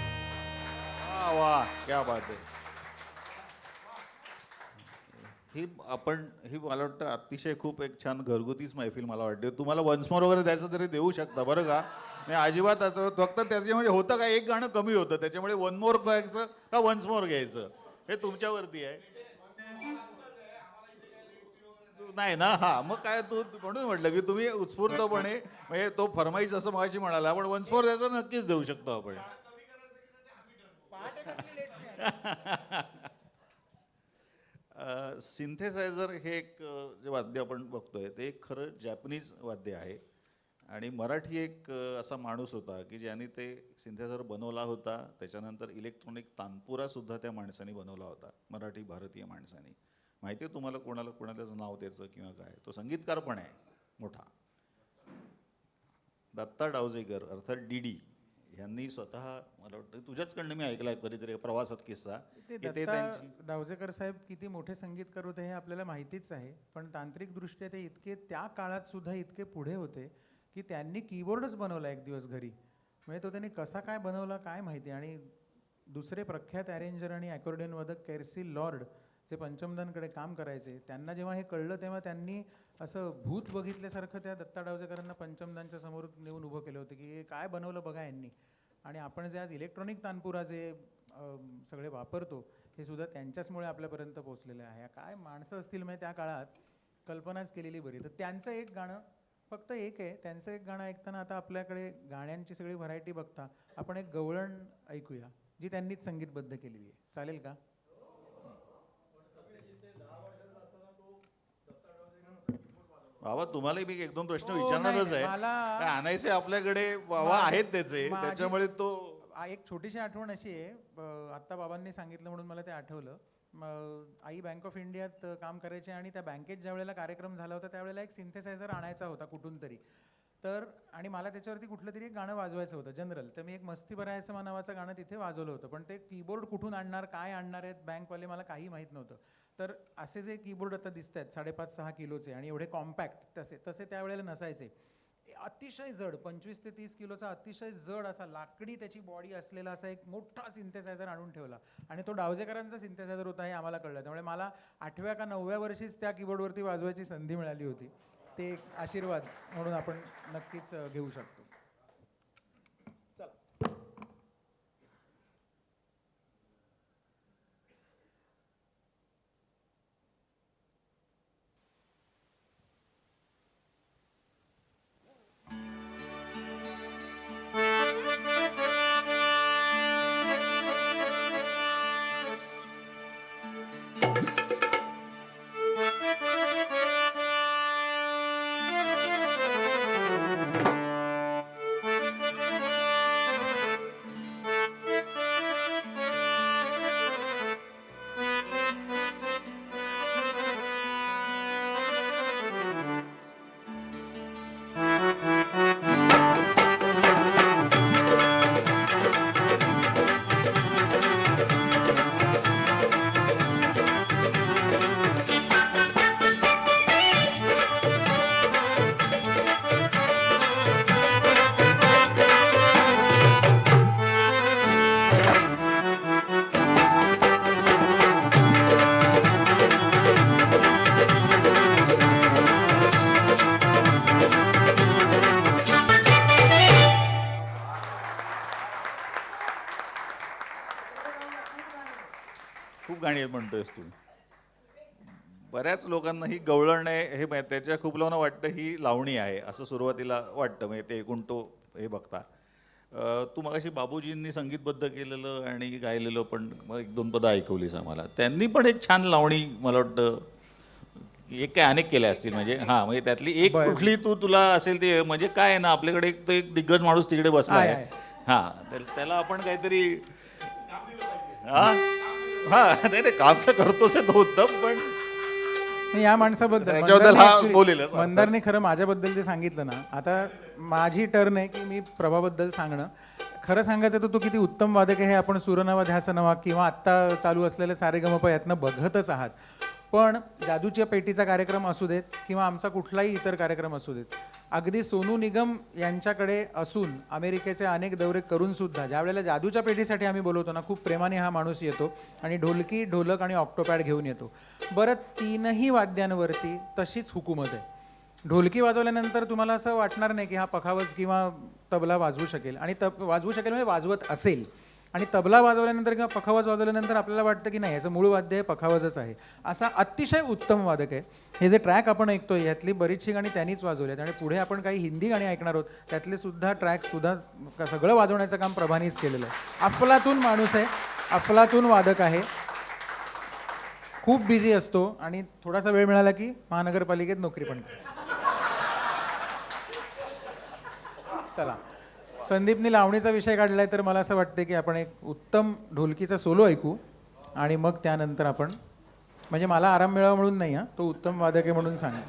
वा वा, क्या बात आहे. ही मला वाटतं अतिशय खूप एक छान घरगुतीच मैफिल मला वाटते. तुम्हाला वन्स मोर वगैरे द्यायचं तरी देऊ शकता बरं का. नाही अजिबात आता फक्त त्याच्यामध्ये होतं का एक गाणं कमी होतं, त्याच्यामुळे वन मोर घ्यायचं का वन्स मोर घ्यायचं हे तुमच्यावरती आहे. नाही ना, हा मग काय तू म्हणून म्हटलं की तुम्ही उत्स्फूर्तपणे म्हणजे तो फरमाईश असं मगाशी म्हणाला, पण वन्स मोर द्यायचं नक्कीच देऊ शकतो आपण. सिंथेसायझर हे एक जे वाद्य आपण बघतोय ते एक खरं जॅपनीज वाद्य आहे आणि मराठी एक असा माणूस होता की ज्याने ते सिंथेसायझर बनवला होता. त्याच्यानंतर इलेक्ट्रॉनिक तानपुरा सुद्धा त्या माणसाने बनवला होता, मराठी भारतीय माणसाने. माहिती आहे तुम्हाला कोणाचं नाव त्याचं किंवा काय? तो संगीतकार पण आहे मोठा, दत्ता डावजेकर अर्थात डीडी यांनी स्वतः मला वाटतं तुझ्याचकडनं मी ऐकलं आहे कधीतरी प्रवासात किस्सा ते की ते त्यांची दत्ता डावजेकर साहेब किती मोठे संगीतकार होते हे आपल्याला माहितीच आहे, पण तांत्रिकदृष्ट्या ते इतके त्या काळात सुद्धा इतके पुढे होते की त्यांनी कीबोर्डच बनवला एक दिवस घरी. म्हणजे तो त्यांनी कसा काय बनवला काय माहिती. आणि दुसरे प्रख्यात अरेंजर आणि अकॉर्डियन वादक केर्सी लॉर्ड जे पंचमदांकडे काम करायचे, त्यांना जेव्हा हे कळलं तेव्हा त्यांनी असं भूत बघितल्यासारखं त्या दत्ता डावजेकरांना पंचमदांच्या समोर नेऊन उभं केलं होतं की हे काय बनवलं बघा यांनी. आणि आपण जे आज इलेक्ट्रॉनिक तानपुरा जे सगळे वापरतो हे सुद्धा त्यांच्याचमुळे आपल्यापर्यंत पोहोचलेलं आहे. काय माणसं असतील म्हणजे त्या काळात कल्पनाच केलेली बरी. तर त्यांचं एक गाणं फक्त एक आहे, त्यांचं एक गाणं ऐकताना आता आपल्याकडे गाण्यांची सगळी व्हरायटी बघता आपण एक गवळण ऐकूया जी त्यांनीच संगीतबद्ध केलेली आहे. चालेल का? बाबा तुम्हाला मी एक दोन प्रश्न विचारणारच नाही, आहे. मला- काय आणायचे आपल्याकडे बाबा आहेत त्याचे, माझी- त्याच्यामुळे तो एक छोटीशी आठवण अशी आहे, आत्ता बाबांनी सांगितलं म्हणून मला ते आठवलं. आई बँक ऑफ इंडियात काम करायचे आणि त्या बँकेत ज्या वेळेला कार्यक्रम झाला होता त्यावेळेला एक सिंथेसायझर आणायचा होता कुठून तरी. तर आणि मला त्याच्यावरती कुठलं तरी एक गाणं वाजवायचं होतं जनरल. तर मी एक मस्ती बरायसं नावाचं गाणं तिथे वाजवलं होतं, पण ते कीबोर्ड कुठून आणणार काय आणणार आहेत बँकवाले मला काही माहीत नव्हतं. तर असे जे कीबोर्ड आता दिसत आहेत 5.5-6 किलोचे आणि एवढे कॉम्पॅक्ट तसे त्यावेळेला नसायचे. अतिशय जड 25 ते 30 किलोचा अतिशय जड असा लाकडी त्याची बॉडी असलेला असा एक मोठा सिंथेसायझर आणून ठेवला आणि तो डावजेकरांचा सिंथेसायझर होता हे आम्हाला कळलं. त्यामुळे मला 8व्या का 9व्या वर्षीच त्या कीबोर्डवरती वाजवायची संधी मिळाली होती. ते एक आशीर्वाद म्हणून आपण नक्कीच घेऊ शकतो. चला. गाणी आहेत म्हणतोयस तू. बऱ्याच लोकांना ही गवळण आहे हे त्याच्या खूप लोकांना वाटतं ही लावणी आहे असं सुरुवातीला वाटतं, म्हणजे ते एकूण तो हे बघता. तू मगाशी बाबूजींनी संगीतबद्ध केलेलं आणि गायलेलं पण मग 1-2 पदं ऐकवलीस आम्हाला. त्यांनी पण एक छान लावणी मला वाटतं एक काय अनेक केल्या असतील, म्हणजे हां, म्हणजे त्यातली एक बरं. कुठली तुला असेल ते, म्हणजे काय आहे ना आपल्याकडे एक तर एक दिग्गज माणूस तिकडे बसला आहे, आहे. हां, त्याला आपण काहीतरी हां हां नाही काम तर करतोच आहे तो उत्तम, पण नाही, या माणसाबद्दल त्याच्याबद्दल मंदारने हा actually- बोलेलच. मंदारने खरं माझ्याबद्दल ते सांगितलं ना, आता माझी टर्न आहे की मी प्रभाबद्दल सांगणं. खरं सांगायचं तर तो किती उत्तम वादक आहे हे आपण सुरनवा ध्यासनवा किंवा आत्ता चालू असलेले सारेगमप यातनं बघतच आहात. पण जादूच्या पेटीचा कार्यक्रम असू देत किंवा आमचा कुठलाही इतर कार्यक्रम असू देत, अगदी सोनू निगम यांच्याकडे असून अमेरिकेचे अनेक दौरे करून सुद्धा ज्या वेळेला जादूच्या पेटीसाठी आम्ही बोलवतो ना, खूप प्रेमाने हा माणूस येतो आणि ढोलकी, ढोलक आणि ऑक्टोपॅड घेऊन येतो. बरं, 3ही वाद्यांवरती तशीच हुकूमत आहे. ढोलकी वाजवल्यानंतर तुम्हाला असं वाटणार नाही की हा पखावज किंवा तबला वाजवू शकेल, आणि वाजवू शकेल म्हणजे वाजवत असेल. आणि तबला वाजवल्यानंतर किंवा पखावज वाजवल्यानंतर आपल्याला वाटतं की नाही, याचं मूळ वाद्य हे पखावजच आहे. असा अतिशय उत्तम वादक आहे. हे जे ट्रॅक आपण ऐकतोय यातली बरीचशी गाणी त्यांनीच वाजवली आणि पुढे आपण काही हिंदी गाणी ऐकणार आहोत, त्यातले सुद्धा ट्रॅकसुद्धा सगळं वाजवण्याचं काम प्रभानीच केलेलं आहे. अफलातून माणूस आहे, अफलातून वादक आहे, खूप बिझी असतो आणि थोडासा वेळ मिळाला की महानगरपालिकेत नोकरी पण करतो. चला, संदीपनी लावणीचा विषय काढलाय तर मला असं वाटतं की आपण एक उत्तम ढोलकीचा सोलो ऐकू आणि मग त्यानंतर आपण, म्हणजे मला आराम मिळावा म्हणून नाही, तो उत्तम वादक आहे म्हणून सांगा.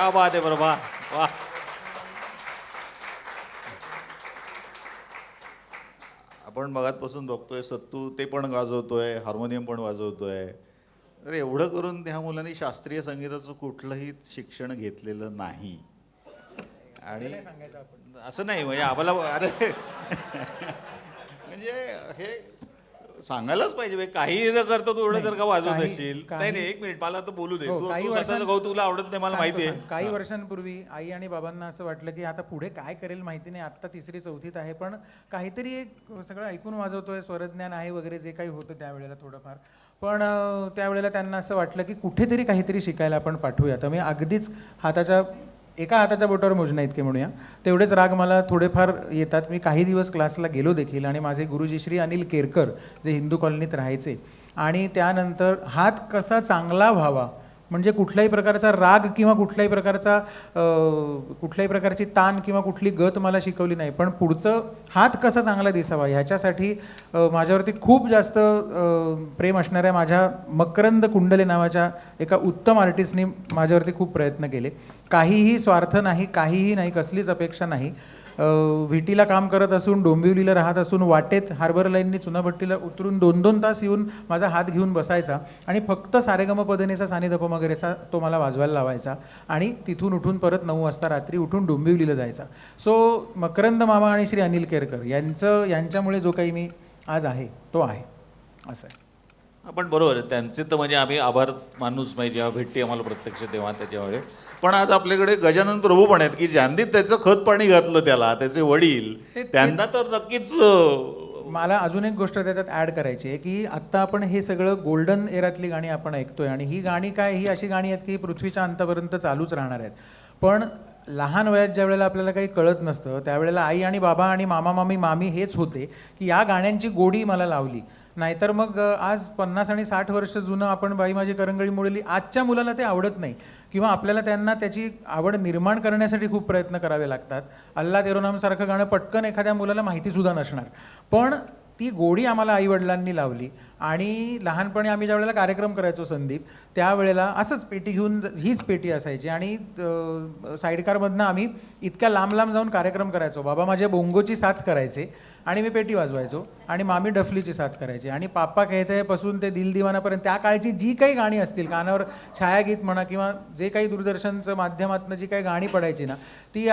क्या बात आहे प्रभा, वा. आपण मगातपासून बघतोय सत्तू ते पण वाजवतोय, हार्मोनियम पण वाजवतोय. अरे एवढं करून ह्या मुलांनी शास्त्रीय संगीताचं कुठलंही शिक्षण घेतलेलं नाही. आणि असं नाही म्हणजे आम्हाला अरे म्हणजे हे सांगायलाच पाहिजे म्हणजे काही न करता तू एवढं जर का वाजवत काही- असशील. काही- नाही एक मिनिट मला तर बोलू दे. हो, तू काही तू स्वतःचं वर्षां- गहू तुला आवडत नाही मला माहिती आहे. काही वर्षांपूर्वी आई आणि बाबांना असं वाटलं की आता पुढे काय करेल माहिती नाही, आत्ता तिसरी चौथीत आहे पण काहीतरी एक सगळं ऐकून वाजवतोय, स्वरज्ञान आहे वगैरे जे काही होतं त्यावेळेला थोडंफार. पण त्यावेळेला त्यांना असं वाटलं की कुठेतरी काहीतरी शिकायला आपण पाठवूया. तर मी अगदीच एका हाताच्या बोटावर मोजण्या इतके म्हणूया तेवढेच राग मला थोडेफार येतात. मी काही दिवस क्लासला गेलो देखील आणि माझे गुरुजी श्री अनिल केरकर जे हिंदू कॉलनीत राहायचे आणि त्यानंतर हात कसा चांगला व्हावा म्हणजे कुठल्याही प्रकारचा राग किंवा कुठल्याही प्रकारची ताण किंवा कुठली गत मला शिकवली नाही, पण पुढचं हात कसा चांगला दिसावा ह्याच्यासाठी माझ्यावरती खूप जास्त प्रेम असणाऱ्या माझ्या मकरंद कुंडले नावाच्या एका उत्तम आर्टिस्टनी माझ्यावरती खूप प्रयत्न केले. काहीही स्वार्थ नाही, काहीही नाही, कसलीच अपेक्षा नाही. व्हीटीला काम करत असून, डोंबिवलीला राहत असून वाटेत हार्बर लाईननी चुनाभट्टीला उतरून 2-2 तास येऊन माझा हात घेऊन बसायचा आणि फक्त सारेगमपदनेचा सानिधपम वगैरेचा तो मला वाजवायला लावायचा आणि तिथून उठून परत 9 वाजता रात्री उठून डोंबिवलीला जायचा. सो मकरंद मामा आणि श्री अनिल केरकर यांच्यामुळे जो काही मी आज आहे तो आहे असं आहे. आपण बरोबर आहे त्यांचे तर म्हणजे आम्ही आभार मानूच पाहिजे जेव्हा भेटते आम्हाला प्रत्यक्ष तेव्हा त्याच्यामुळे. पण आज आपल्याकडे गजानन प्रभू पण आहेत की ज्यांनी त्याचं खत पाणी घातलं त्याला, त्याचे वडील, त्यांना तर नक्कीच. मला अजून एक गोष्ट त्याच्यात ॲड करायची आहे की आत्ता आपण हे सगळं गोल्डन एरातली गाणी आपण ऐकतोय आणि ही गाणी काय, ही अशी गाणी आहेत की पृथ्वीच्या अंतापर्यंत चालूच राहणार आहेत. पण लहान वयात ज्या वेळेला आपल्याला काही कळत नसतं त्यावेळेला आई आणि बाबा आणि मामा मामी मामी हेच होते की या गाण्यांची गोडी मला लावली. नाहीतर मग आज 50 आणि 60 वर्ष जुनं आपण बाई माझी करंगळी मोडली आजच्या मुलाला ते आवडत नाही किंवा आपल्याला त्यांना त्याची आवड निर्माण करण्यासाठी खूप प्रयत्न करावे लागतात. अल्ला तेरो नाम सारखं गाणं पटकन एखाद्या मुलाला माहितीसुद्धा नसणार, पण ती गोडी आम्हाला आईवडिलांनी लावली. आणि लहानपणी आम्ही ज्यावेळेला कार्यक्रम करायचो संदीप त्यावेळेला असंच पेटी घेऊन, हीच पेटी असायची आणि साईडकारमधनं आम्ही इतक्या लांब लांब जाऊन कार्यक्रम करायचो. बाबा माझ्या बोंगोची साथ करायचे आणि मी पेटी वाजवायचो आणि मामी डफलीची साथ करायची आणि पापा कहते पासून ते दिल दिवानापर्यंत त्या काळची जी काही गाणी असतील कानावर छायागीत म्हणा किंवा जे काही दूरदर्शनचं माध्यमातनं जी काही गाणी पडायची ना ती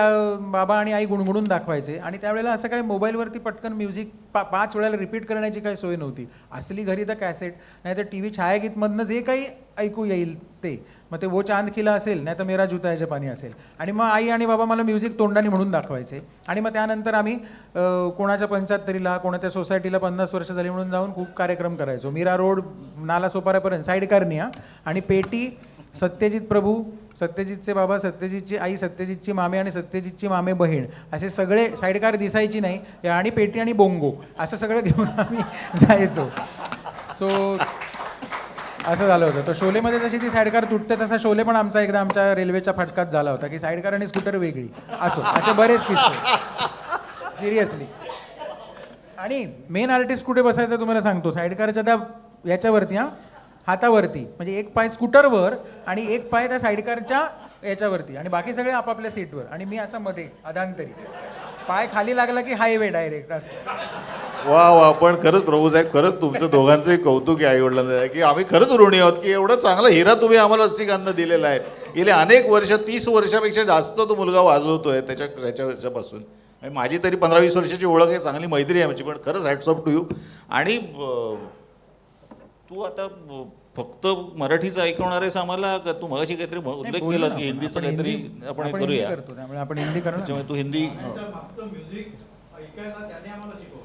बाबा आणि आई गुणगुणून दाखवायचे. आणि त्यावेळेला असं काही मोबाईलवरती पटकन म्युझिक 5 वेळेला रिपीट करण्याची काही सोय नव्हती. असली घरी तर कॅसेट नाही तर टी व्ही छायागीतमधनं जे काही ऐकू येईल ते, मग ते वो चांद खिला असेल नाही तर मेरा जूता है जापानी असेल आणि मग आई आणि बाबा मला म्युझिक तोंडाने म्हणून दाखवायचे. आणि मग त्यानंतर आम्ही कोणाच्या 75ला कोणाच्या सोसायटीला 50 वर्ष झाली म्हणून जाऊन खूप कार्यक्रम करायचो. मीरा रोड नाला सोपाऱ्यापर्यंत साईड कारनी आणि पेटी सत्यजित प्रभू, सत्यजितचे बाबा, सत्यजितची आई, सत्यजितची मामे आणि सत्यजितची मामे बहीण असे सगळे साईडकार दिसायची नाही आणि पेटी आणि बोंगो असं सगळं घेऊन आम्ही जायचो. सो असं झालं होतं. तर शोलेमध्ये जशी ती साईडकार तुटते तसा शोले पण आमचा एकदा आमच्या रेल्वेच्या फाटकात झाला होता की साईडकार आणि स्कूटर वेगळी असे बरेच किस्से सिरियसली. आणि मेन आर्टिस्ट कुठे बसायचं तुम्हाला सांगतो, साईडकारच्या त्या याच्यावरती हातावरती, म्हणजे एक पाय स्कूटरवर आणि एक पाय त्या साईडकारच्या याच्यावरती आणि बाकी सगळे आपापल्या सीटवर आणि मी असं मध्ये अधांतरी पाय खाली लागला की हायवे डायरेक्ट असं. वा वा. पण खरंच प्रभू साहेब, खरंच तुमचं दोघांचंही कौतुक आहे आईवडिलांचं की आम्ही खरंच ऋणी आहोत की एवढं चांगला हिरा तुम्ही आम्हाला रसिकांना दिलेला आहे. गेले अनेक वर्ष, 30 वर्षापेक्षा जास्त तो मुलगा वाजवतोय त्याच्यापासून. आणि माझी तरी 15-20 वर्षाची ओळख आहे, चांगली मैत्री आहे आमची. पण खरंच हॅट्स ऑफ टू यू. आणि तू आता फक्त मराठीचं ऐकवणार आहेस आम्हाला का? तू मगाशी काहीतरी उल्लेख केलास की हिंदीचं काहीतरी आपण करूया, त्यामुळे आपण हिंदी करणार. त्याच्यामुळे तू हिंदी म्युझिक ऐकायला त्याने आम्हाला शिकवलं.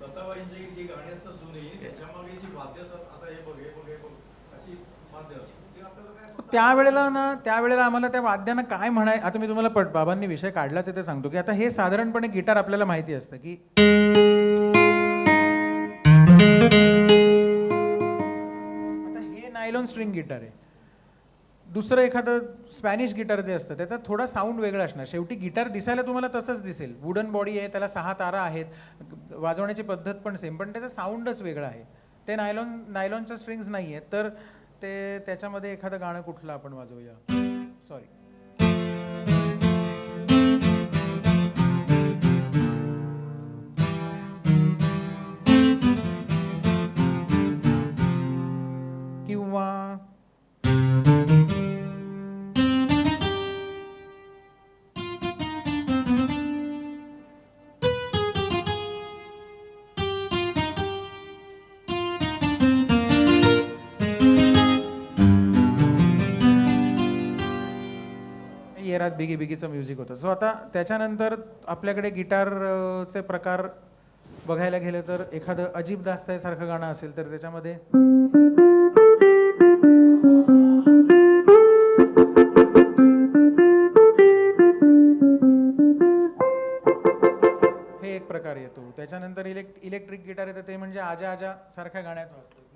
लताबाईंची जी गाणी असतात जुनी त्याच्यामागे जी वाद्य आता हे बघ अशी वाद्य त्यावेळेला आम्हाला त्या वाद्यांना काय म्हणाय, आता मी तुम्हाला बाबांनी विषय काढलाच आहे ते सांगतो की आता हे साधारणपणे गिटार आपल्याला माहिती असतं की आता हे नायलॉन स्ट्रिंग गिटार आहे. दुसरं एखादं स्पॅनिश गिटार जे असतं त्याचा थोडा साऊंड वेगळा असणार. शेवटी गिटार दिसायला तुम्हाला तसंच दिसेल, वुडन बॉडी आहे, त्याला 6 तारा आहेत, वाजवण्याची पद्धत पण सेम, पण त्याचा साऊंडच वेगळा आहे. ते नायलॉनच्या स्ट्रिंग्स नाही आहेत. तर ते त्याच्यामध्ये एखादं गाणं कुठलं आपण वाजवूया. सॉरी ये रात बिगी बिगीचं म्युझिक होतं. सो आता त्याच्यानंतर आपल्याकडे गिटारचे प्रकार बघायला गेलं तर एखादं अजीब दास्ताय सारखं गाणं असेल तर त्याच्यामध्ये हे एक प्रकार येतो. त्याच्यानंतर इलेक्ट्रिक गिटार येतं ते म्हणजे आजा आजा सारख्या गाण्यात वाजतं की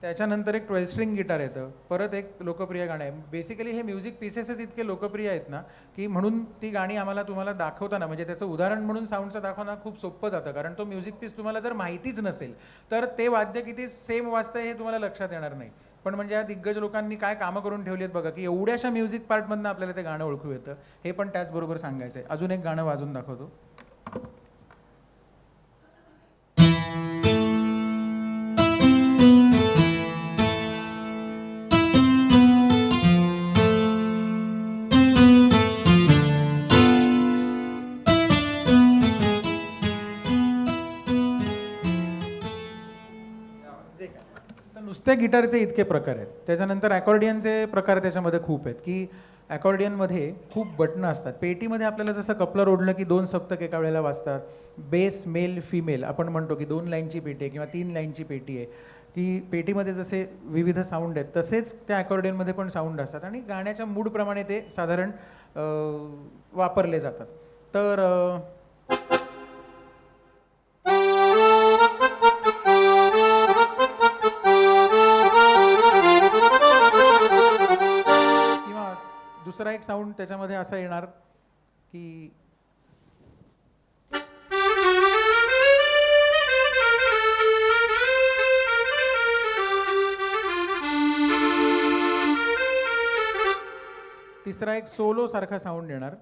त्याच्यानंतर एक 12 स्ट्रिंग गिटार येतं. परत एक लोकप्रिय गाणं आहे. बेसिकली हे म्युझिक पीसेसच इतके लोकप्रिय आहेत ना की म्हणून ती गाणी आम्हाला तुम्हाला दाखवताना म्हणजे त्याचं उदाहरण म्हणून साऊंडचं दाखवणं खूप सोपं जातं. कारण तो म्युझिक पीस तुम्हाला जर माहितीच नसेल तर ते वाद्य किती सेम वाजतंय हे तुम्हाला लक्षात येणार नाही. पण म्हणजे या दिग्गज लोकांनी काय कामं करून ठेवली आहेत बघा की एवढ्याशा म्युझिक पार्टमधनं आपल्याला ते गाणं ओळखू येतं. हे पण त्याचबरोबर सांगायचं आहे. अजून एक गाणं वाजून दाखवतो. तर नुसत्या गिटारचे इतके प्रकार आहेत. त्याच्यानंतर अकॉर्डियनचे प्रकार त्याच्यामध्ये खूप आहेत की अकॉर्डियनमध्ये खूप बटणं असतात. पेटीमध्ये आपल्याला जसं कपलर ओढलं की 2 सप्तक एका वेळेला वाजतात. बेस मेल फिमेल आपण म्हणतो की 2 लाईनची पेटी आहे किंवा 3 लाईनची पेटी आहे की पेटीमध्ये जसे विविध साऊंड आहेत तसेच त्या अकॉर्डियनमध्ये पण साऊंड असतात आणि गाण्याच्या मूडप्रमाणे ते साधारण वापरले जातात. तर दुसरा एक साऊंड त्याच्यामध्ये असा येणार की तिसरा एक सोलो सारखा साऊंड येणार.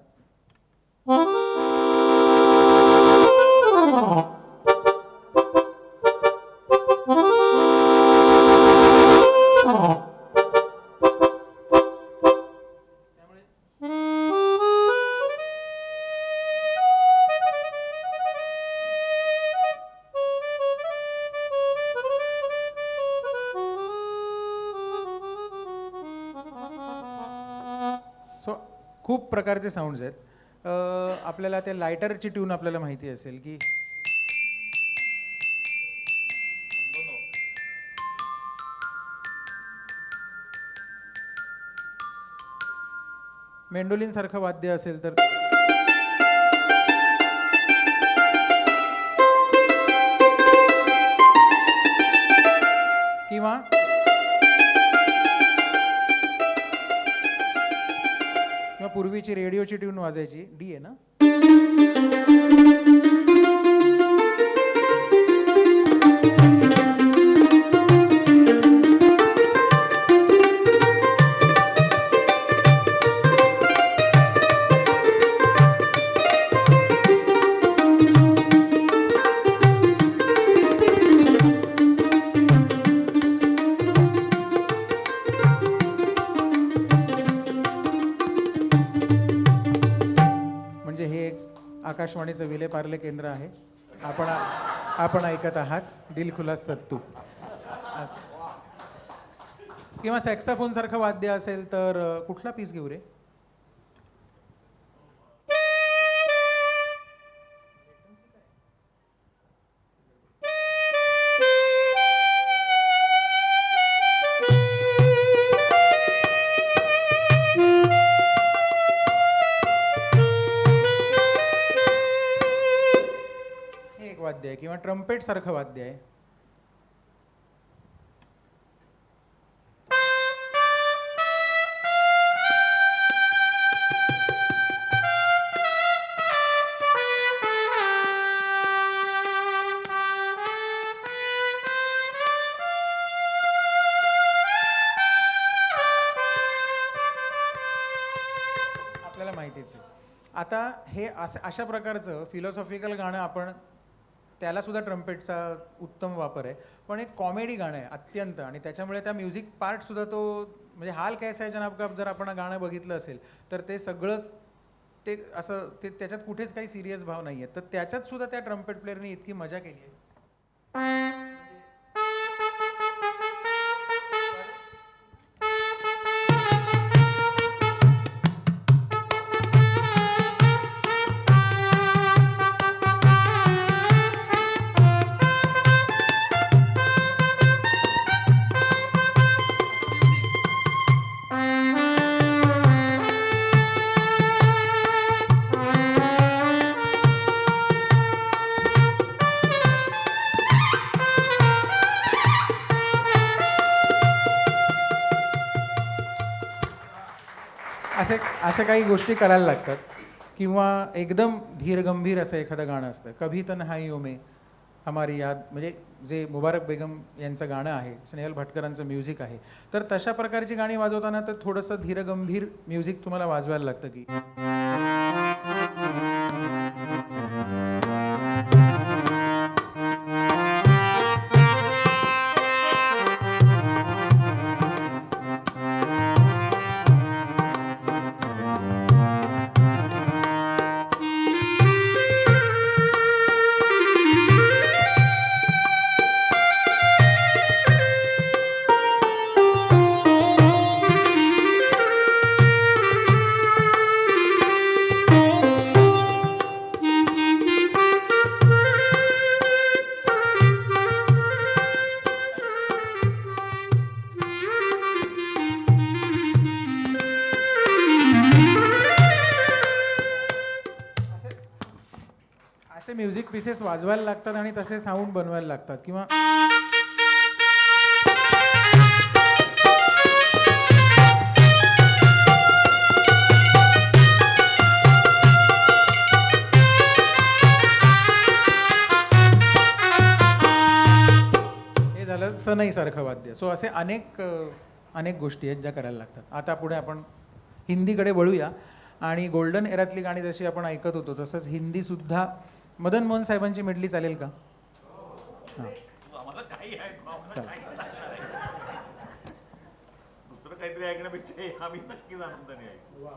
सो खूप प्रकारचे साऊंड्स आहेत. आपल्याला ते लायटरची ट्यून आपल्याला माहिती असेल की मेंडोलिन सारखं वाद्य असेल तर किंवा पूर्वीची रेडिओची ट्यून वाजायची डी आहे ना. आकाशवाणीचं विलेपार्ले केंद्र आहे. आपण ऐकत आहात दिलखुलास सत्तू. किंवा सॅक्साफोन सारखं वाद्य असेल तर कुठला पीस घेऊ रे. वाद्य आहे किंवा ट्रम्पेट सारखं वाद्य आहे. आपल्याला माहितीच आहे. आता हे अशा प्रकारचं फिलॉसॉफिकल गाणं आपण त्याला सुद्धा ट्रम्पेटचा उत्तम वापर आहे. पण एक कॉमेडी गाणं आहे अत्यंत आणि त्याच्यामुळे त्या म्युझिक पार्ट सुद्धा तो म्हणजे हाल कैसा है जनाब का जर आपण गाणं बघितलं असेल तर ते सगळंच ते असं ते त्याच्यात कुठेच काही सिरियस भाव नाही आहे, तर त्याच्यात सुद्धा त्या ट्रम्पेट प्लेअरनी इतकी मजा केली आहे. अशा काही गोष्टी करायला लागतात. किंवा एकदम धीरगंभीर असं एखादं गाणं असतं, कभी तन्हाईयों में हमारी याद, म्हणजे जे मुबारक बेगम यांचं गाणं आहे, स्नेहल भटकरांचं म्युझिक आहे, तर तशा प्रकारची गाणी वाजवताना तर थोडंसं धीरगंभीर म्युझिक तुम्हाला वाजवायला लागतं की असे म्युझिक पीसेस वाजवायला लागतात आणि तसे साऊंड बनवायला लागतात. किंवा हे झालं सनई सारखं वाद्य. सो असे अनेक गोष्टी आहेत ज्या करायला लागतात. आता पुढे आपण हिंदीकडे वळूया आणि गोल्डन एरातली गाणी जशी आपण ऐकत होतो तसंच हिंदी सुद्धा मदन मोहन साहेबांची मेडली चालेल का? हां, आम्हाला काही आहे, आम्हाला काही चालणार आहे. दुसरं काहीतरी ऐकण्यापेक्षा आम्ही नक्कीच आनंदाने ऐकू.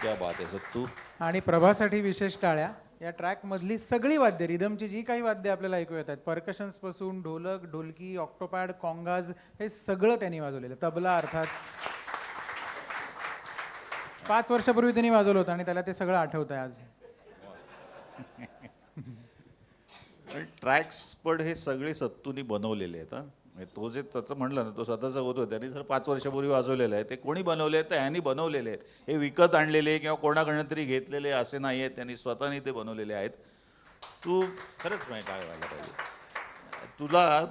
क्या बात आहे सत्तू. आणि प्रभासाठी विशेष टाळ्या. या ट्रॅकमधली सगळी वाद्य, रिदमची जी काही वाद्य आपल्याला ऐकू येतात, पर्कशन्सपासून ढोलक, ढोलकी, ऑक्टोपॅड, कॉंगाज, हे सगळं त्यांनी वाजवलेलं. तबला अर्थात 5 वर्षापूर्वी त्यांनी वाजवलं होतं आणि त्याला ते सगळं आठवतं आहे आज. ट्रॅक्स पण हे सगळे सत्तूनी बनवलेले आहेत. म्हणजे तो जे त्याचं म्हणलं ना, तो स्वतःचा होतो, त्यांनी जर 5 वर्षापूर्वी वाजवलेलं आहे. ते कोणी बनवले आहेत तर ह्यांनी बनवलेले आहेत. हे विकत आणलेले किंवा कोणाकडनं तरी घेतलेले असे नाही आहेत, त्यांनी स्वतःनी ते बनवलेले आहेत. तू खरंच नाही काय व्हायला पाहिजे.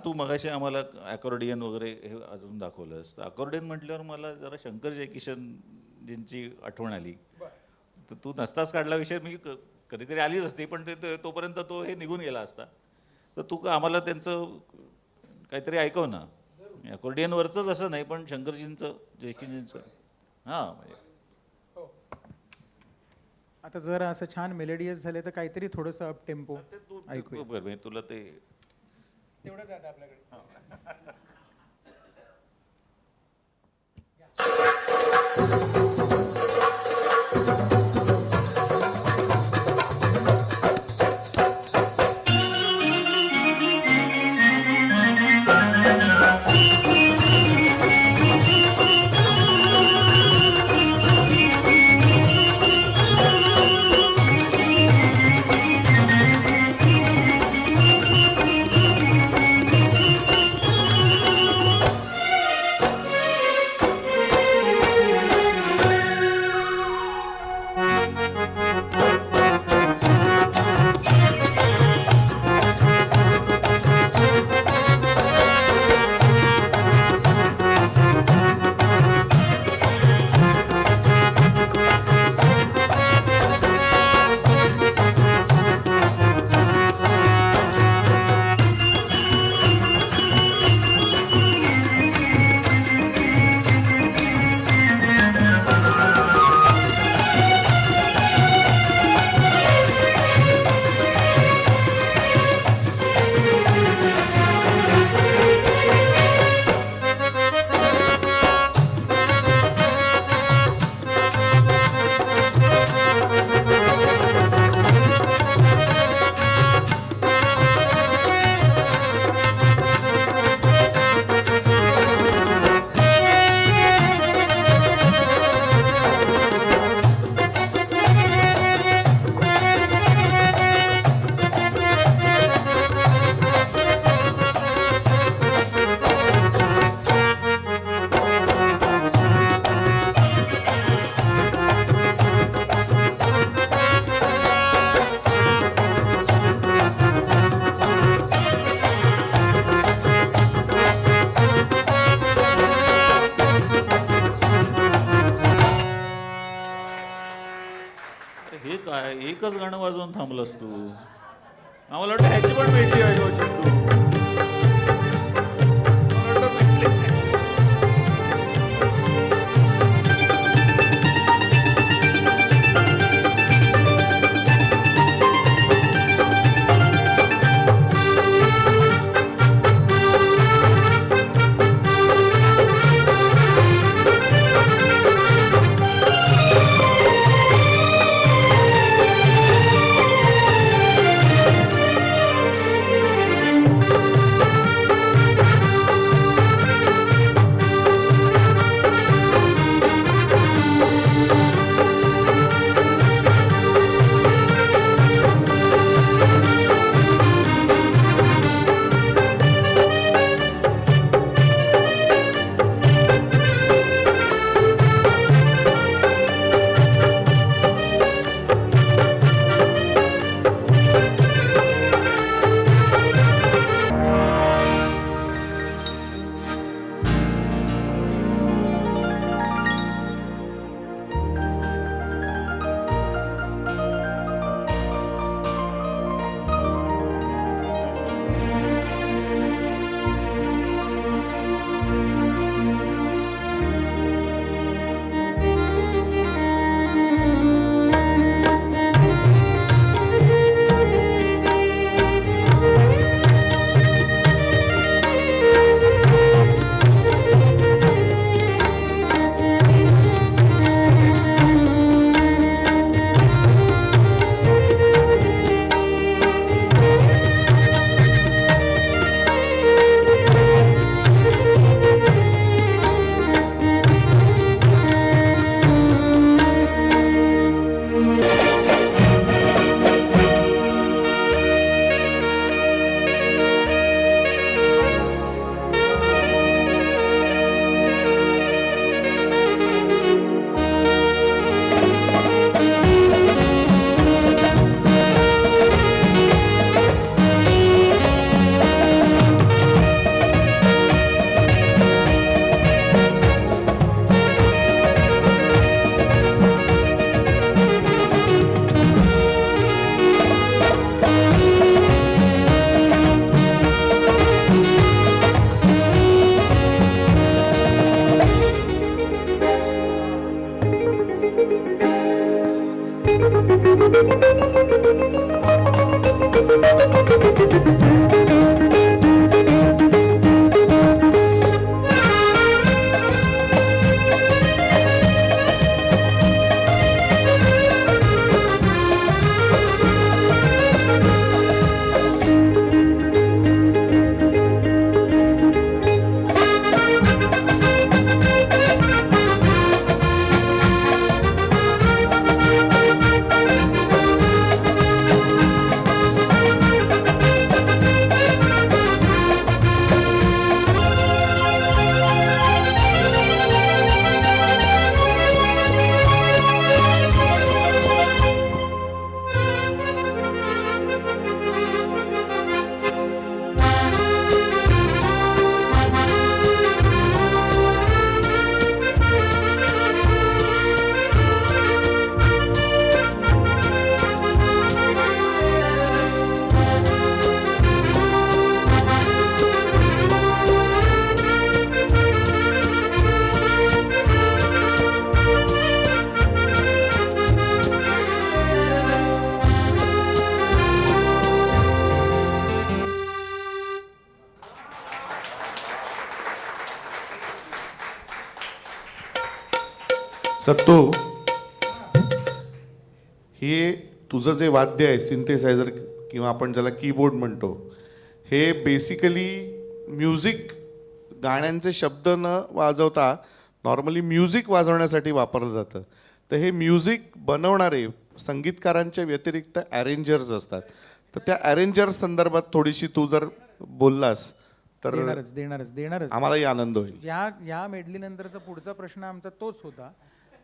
तू मगाशी आम्हाला अकॉर्डियन वगैरे हे अजून दाखवलंस. तर अकॉर्डियन म्हटल्यावर मला जरा शंकर जयकिशनजींची आठवण आली. तर तू नसताच काढला विषय, मी कधीतरी आलीच असती, पण ते तोपर्यंत तो हे निघून गेला असता. तर तू का आम्हाला त्यांचं काहीतरी ऐकव ना. अकॉर्डियनवरचंच असं नाही, पण शंकरजींचं, जयकिशनजींचं. हां, म्हणजे आता जर असं छान मेलेडियस झाले तर काहीतरी थोडंसं अप टेम्पो ऐकूया. बरं, तुला ते तेवढंच आता आपल्याकडे. हे काय एकच गाणं वाजवून थांबलंस तू. आम्हाला वाटतं ह्याची पण भेटली आहे हो चंदू. मला वाटलं भेटली. सत्तू, हे तुझं जे वाद्य आहे सिंथेसायझर किंवा आपण ज्याला कीबोर्ड म्हणतो, हे बेसिकली म्युझिक, गाण्यांचे शब्द न वाजवता नॉर्मली म्युझिक वाजवण्यासाठी वापरलं जातं. तर हे म्युझिक बनवणारे संगीतकारांच्या व्यतिरिक्त अरेंजर्स असतात. तर त्या अरेंजर्स संदर्भात थोडीशी तू जर बोललास तर देणारच आम्हालाही आनंद होईल. या मेडली नंतरचा पुढचा प्रश्न आमचा तोच होता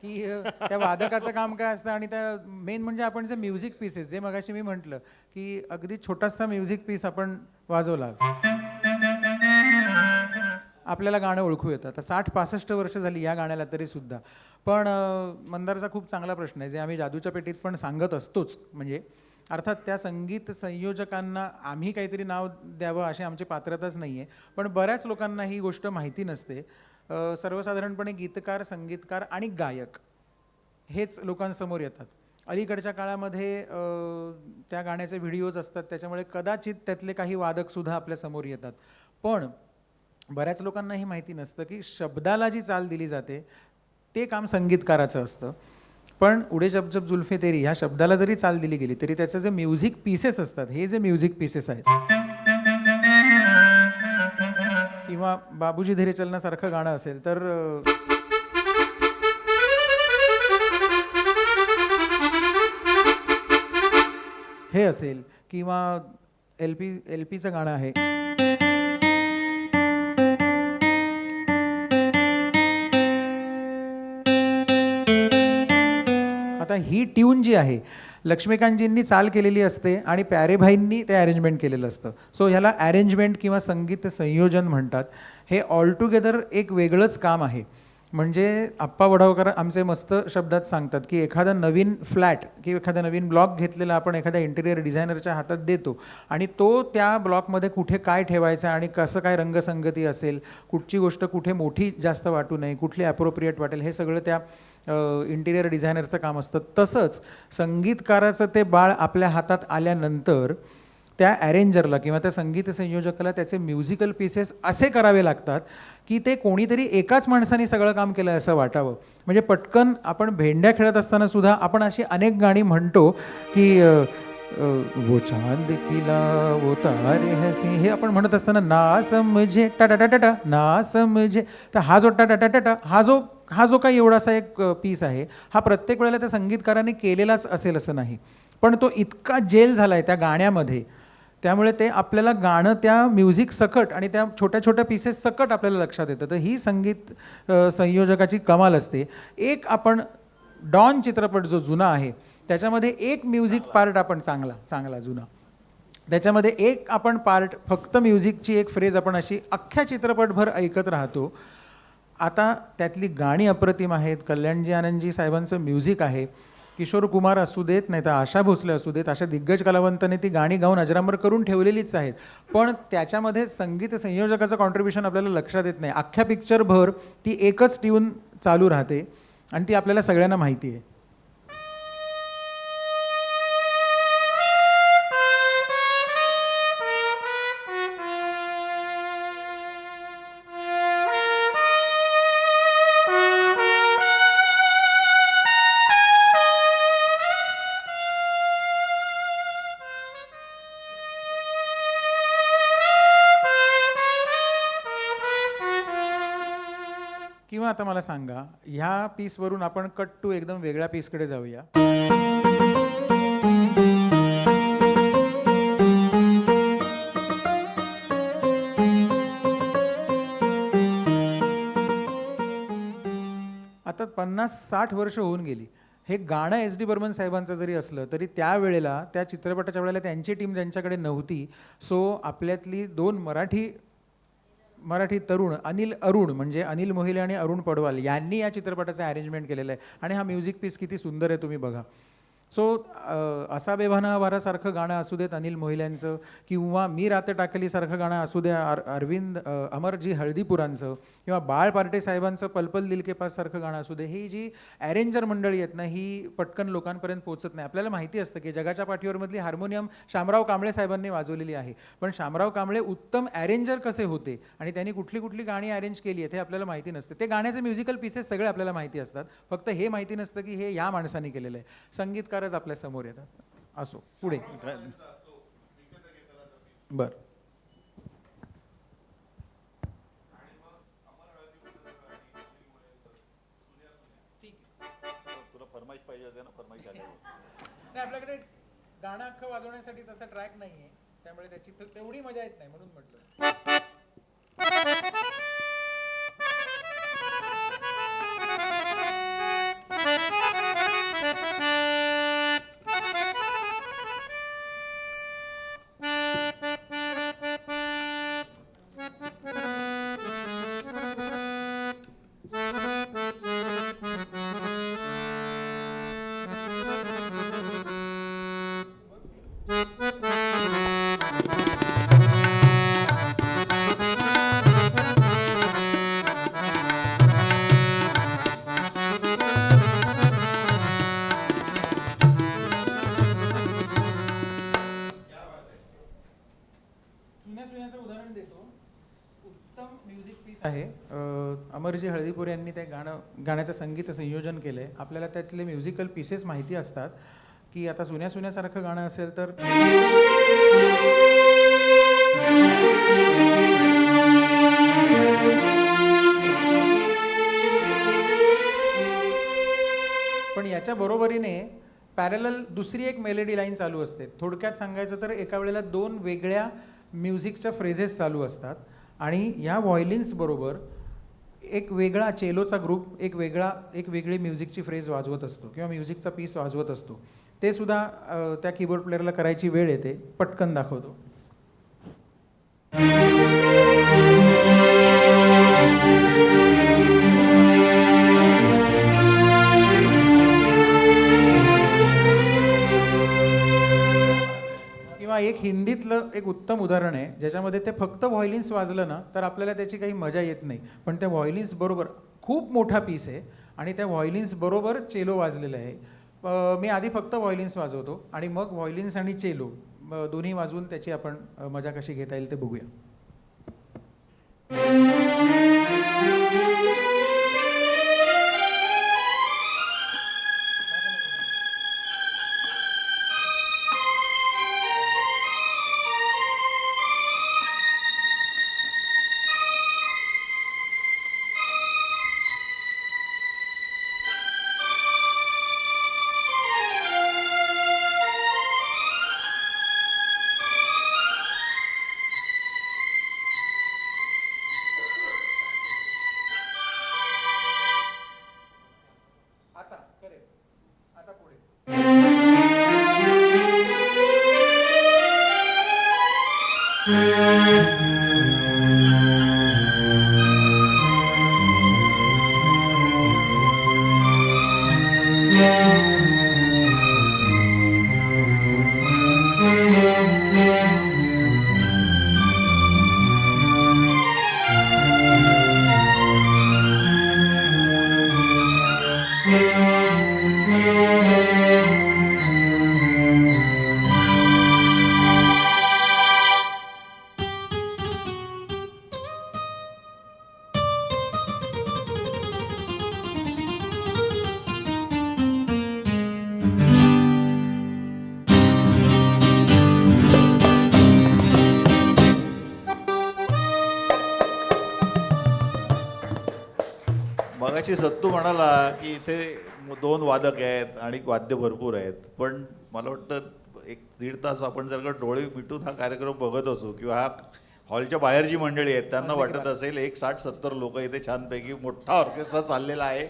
की त्या वादकाचं काम काय असतं आणि त्या मेन म्हणजे आपण जे म्युझिक पीसेस, जे मगाशी मी म्हटलं की अगदी छोटासा म्युझिक पीस आपण वाजवला, आपल्याला गाणं ओळखू येतं. आता 60-65 वर्ष झाली या गाण्याला तरी सुद्धा. पण मंदारचा खूप चांगला प्रश्न आहे, जे आम्ही जादूच्या पेटीत पण सांगत असतोच. म्हणजे अर्थात त्या संगीत संयोजकांना आम्ही काहीतरी नाव द्यावं अशी आमची पात्रताच नाही आहे, पण बऱ्याच लोकांना ही गोष्ट माहिती नसते. सर्वसाधारणपणे गीतकार, संगीतकार आणि गायक हेच लोकांसमोर येतात. अलीकडच्या काळामध्ये त्या गाण्याचे व्हिडिओज असतात, त्याच्यामुळे कदाचित त्यातले काही वादकसुद्धा आपल्यासमोर येतात. पण बऱ्याच लोकांना हे माहिती नसतं की शब्दाला जी चाल दिली जाते ते काम संगीतकाराचं असतं. पण उडे जब जब जुल्फे तेरी ह्या शब्दाला जरी चाल दिली गेली तरी त्याचे जे म्युझिक पीसेस असतात, हे जे म्युझिक पीसेस आहेत, किंवा बाबूजी धीरे चलनासारखं गाणं असेल तर हे असेल, किंवा एलपीचं गाणं आहे आता ही ट्यून जी आहे लक्ष्मीकांतजींनी चाल केलेली असते आणि प्यारेभाईंनी ते अरेंजमेंट केलेलं असतं. सो ह्याला अरेंजमेंट किंवा संगीत संयोजन म्हणतात. हे ऑलटुगेदर एक वेगळंच काम आहे. म्हणजे आप्पा वढावकर आमचे मस्त शब्दात सांगतात की एखादा नवीन फ्लॅट किंवा एखादा नवीन ब्लॉक घेतलेला आपण एखाद्या इंटिरियर डिझायनरच्या हातात देतो आणि तो त्या ब्लॉकमध्ये कुठे काय ठेवायचं आणि कसं काय रंगसंगती असेल, कुठची गोष्ट कुठे मोठी जास्त वाटू नये, कुठली ॲप्रोप्रिएट वाटेल, हे सगळं त्या इंटिरियर डिझायनरचं काम असतं. तसंच संगीतकाराचं ते बाळ आपल्या हातात आल्यानंतर त्या अरेंजरला किंवा त्या संगीत संयोजकाला त्याचे म्युझिकल पीसेस असे करावे लागतात की ते कोणीतरी एकाच माणसाने सगळं काम केलं असं वाटावं. म्हणजे पटकन आपण भेंड्या खेळत असताना सुद्धा आपण अशी अनेक गाणी म्हणतो की वो चांद किला वो तारे हसी, हे आपण म्हणत असताना ना समझे टाटा ना समझे, तर हा जो टाटा हा जो काही एवढासा एक पीस आहे, हा प्रत्येक वेळेला त्या संगीतकाराने केलेलाच असेल असं नाही, पण तो इतका जेल झाला आहे त्या गाण्यामध्ये, त्यामुळे ते आपल्याला गाणं त्या म्युझिक सकट आणि त्या छोट्या छोट्या पीसेस सकट आपल्याला लक्षात येतं. तर ही संगीत संयोजकाची कमाल असते. एक आपण डॉन चित्रपट जो जुना आहे त्याच्यामध्ये एक म्युझिक पार्ट आपण चांगला जुना, त्याच्यामध्ये एक आपण पार्ट फक्त म्युझिकची एक फ्रेज आपण अशी अख्ख्या चित्रपटभर ऐकत राहतो. आता त्यातली गाणी अप्रतिम आहेत. कल्याणजी आनंदजी साहेबांचं म्युझिक आहे. किशोर कुमार असू देत, नाही तर आशा भोसले असू देत, अशा दिग्गज कलावंतांनी ती गाणी गाऊन अजरामर करून ठेवलेलीच आहेत. पण त्याच्यामध्ये संगीत संयोजकाचं कॉन्ट्रीब्युशन आपल्याला लक्षात येत नाही. अख्ख्या पिक्चरभर ती एकच ट्यून चालू राहते आणि ती आपल्याला सगळ्यांना माहिती आहे. आता मला सांगा, ह्या पीसवरून आपण कट टू एकदम वेगळ्या पीसकडे जाऊया. आता 50-60 वर्ष होऊन गेली. हे गाणं एस डी बर्मन साहेबांचं जरी असलं तरी त्यावेळेला त्या चित्रपटाच्या वेळेला त्यांची टीम त्यांच्याकडे नव्हती. सो आपल्यातली दोन मराठी तरुण अनिल अरुण म्हणजे अनिल मोहिले आणि अरुण पडवाल यांनी या चित्रपटाचं अरेंजमेंट केलेलं आहे. आणि हा म्युझिक पीस किती सुंदर आहे तुम्ही बघा. सो असा बेभाना वारासारखं गाणं असू देत अनिल मोहिल्यांचं, किंवा मी राते टाकलीसारखं गाणं असू द्या अरविंद अमरजी हळदीपुरांचं, किंवा बाळ पार्टे साहेबांचं पलपल दिल के पास सारखं गाणं असू दे. ही जी अरेंजर मंडळी आहेत ना, ही पटकन लोकांपर्यंत पोहोचत नाही. आपल्याला माहिती असतं की जगाच्या पाठीवरमधली हार्मोनियम शामराव कांबळे साहेबांनी वाजवलेली आहे, पण शामराव कांबळे उत्तम अरेंजर कसे होते आणि त्यांनी कुठली कुठली गाणी अरेंज केली आहेत हे आपल्याला माहिती नसते. ते गाण्याचे म्युझिकल पीसेस सगळे आपल्याला माहिती असतात, फक्त हे माहिती नसतं की हे या माणसाने केलेलं आहे. संगीतकार आपल्या समोर येतात. असो पुढे बर. तुला फरमाईश पाहिजे होते ना, फरमाईश आली. नाही, आपल्याकडे गाणं अख्खं वाजवण्यासाठी तसा ट्रॅक नाहीये, त्यामुळे त्याची तेवढी मजा येत नाही म्हणून म्हटलं. उदाहरण देतो. उत्तम म्युझिक पीस आहे. अमरजी हळदीपूर यांनी ते गाण्याचं संगीत संयोजन केलंय. आपल्याला त्यातले म्युझिकल पीसेस माहिती असतात की आता सुन्या सुन्यासारखं गाणं असेल तर पण याच्या बरोबरीने पॅरलल दुसरी एक मेलोडी लाईन चालू असते. थोडक्यात सांगायचं तर एका वेळेला दोन वेगळ्या म्युझिकच्या फ्रेजेस चालू असतात आणि या व्हायलिन्स बरोबर एक वेगळा चेलोचा ग्रुप एक वेगळी म्युझिकची फ्रेज वाजवत असतो किंवा म्युझिकचा पीस वाजवत असतो. ते सुद्धा त्या कीबोर्ड प्लेअरला करायची वेळ येते. पटकन दाखवतो. किंवा एक हिंदीतलं एक उत्तम उदाहरण आहे ज्याच्यामध्ये ते फक्त व्हायलिन्स वाजलं ना तर आपल्याला त्याची काही मजा येत नाही, पण त्या व्हायलिन्स बरोबर खूप मोठा पीस आहे आणि त्या व्हायलिन्स बरोबर चेलो वाजलेलं आहे. मी आधी फक्त व्हायलिन्स वाजवतो आणि मग व्हायलिन्स आणि चेलो दोन्ही वाजवून त्याची आपण मजा कशी घेता येईल ते बघूया. मगाशी सत्तू म्हणाला की इथे 2 वादक आहेत आणि वाद्य भरपूर आहेत, पण मला वाटतं 1-1.5 तास आपण जर का डोळे मिटून हा कार्यक्रम बघत असू किंवा हा हॉलच्या बाहेर जी मंडळी आहेत त्यांना वाटत असेल 60-70 लोक इथे छानपैकी मोठा ऑर्केस्ट्रा चाललेला आहे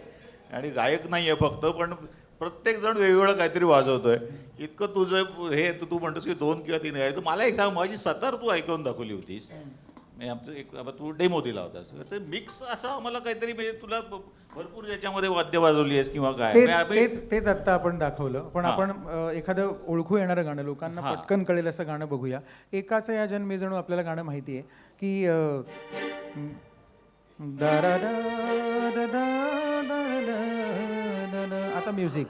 आणि गायक नाही आहे फक्त, पण प्रत्येक जण वेगवेगळं काहीतरी वाजवतोय. इतकं तुझं हे तू म्हणतोस की 2 किंवा 3 आहे, तर मला एक सांग, माझी 7 तू ऐकून दाखवली होतीस, आमचं एक तू डेमो दिला होतास, तर मिक्स असा आम्हाला काहीतरी म्हणजे तुला भरपूर याच्यामध्ये वाद्य वाजवली आहेस किंवा काय तेच आत्ता आपण दाखवलं. पण आपण एखादं ओळखू येणारं गाणं, लोकांना पटकन कळेल असं गाणं बघूया. एकाचं या जन्मी जणू आपल्याला गाणं माहिती आहे की आता म्युझिक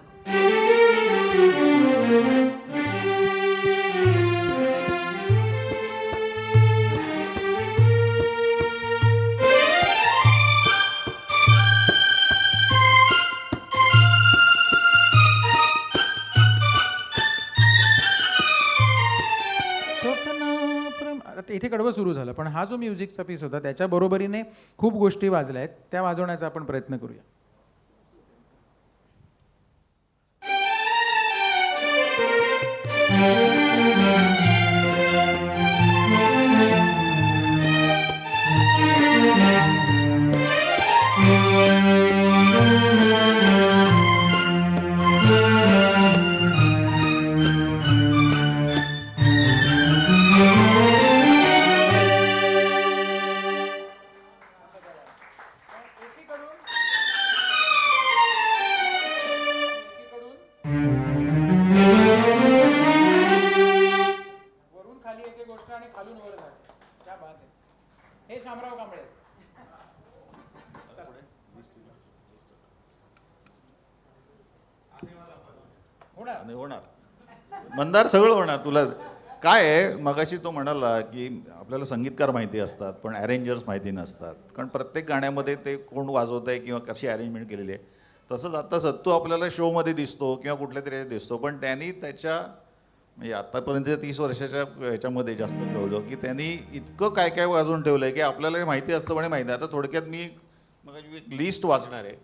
इथे कडवं सुरू झालं, पण हा जो म्युझिकचा पीस होता त्याच्या बरोबरीने खूप गोष्टी वाजल्या आहेत, त्या वाजवण्याचा आपण प्रयत्न करूया. हे शामराव कांबळे होणार मंदार, सगळं होणार. तुला काय आहे, मगाशी तो म्हणाला की आपल्याला संगीतकार माहिती असतात पण अरेंजर्स माहिती नसतात, कारण प्रत्येक गाण्यामध्ये ते कोण वाजवत आहे किंवा कशी अरेंजमेंट केलेली आहे. तसंच आता सत्तू आपल्याला शोमध्ये दिसतो किंवा कुठल्या तरी दिसतो, पण त्यांनी त्याच्या म्हणजे आतापर्यंत 30 वर्षाच्या ह्याच्यामध्ये जास्त ठेवलं की त्यांनी इतकं काय काय वाजवून ठेवलं आहे की आपल्याला माहिती असतं पण माहिती. आता थोडक्यात मी मग एक लिस्ट वाचणार आहे.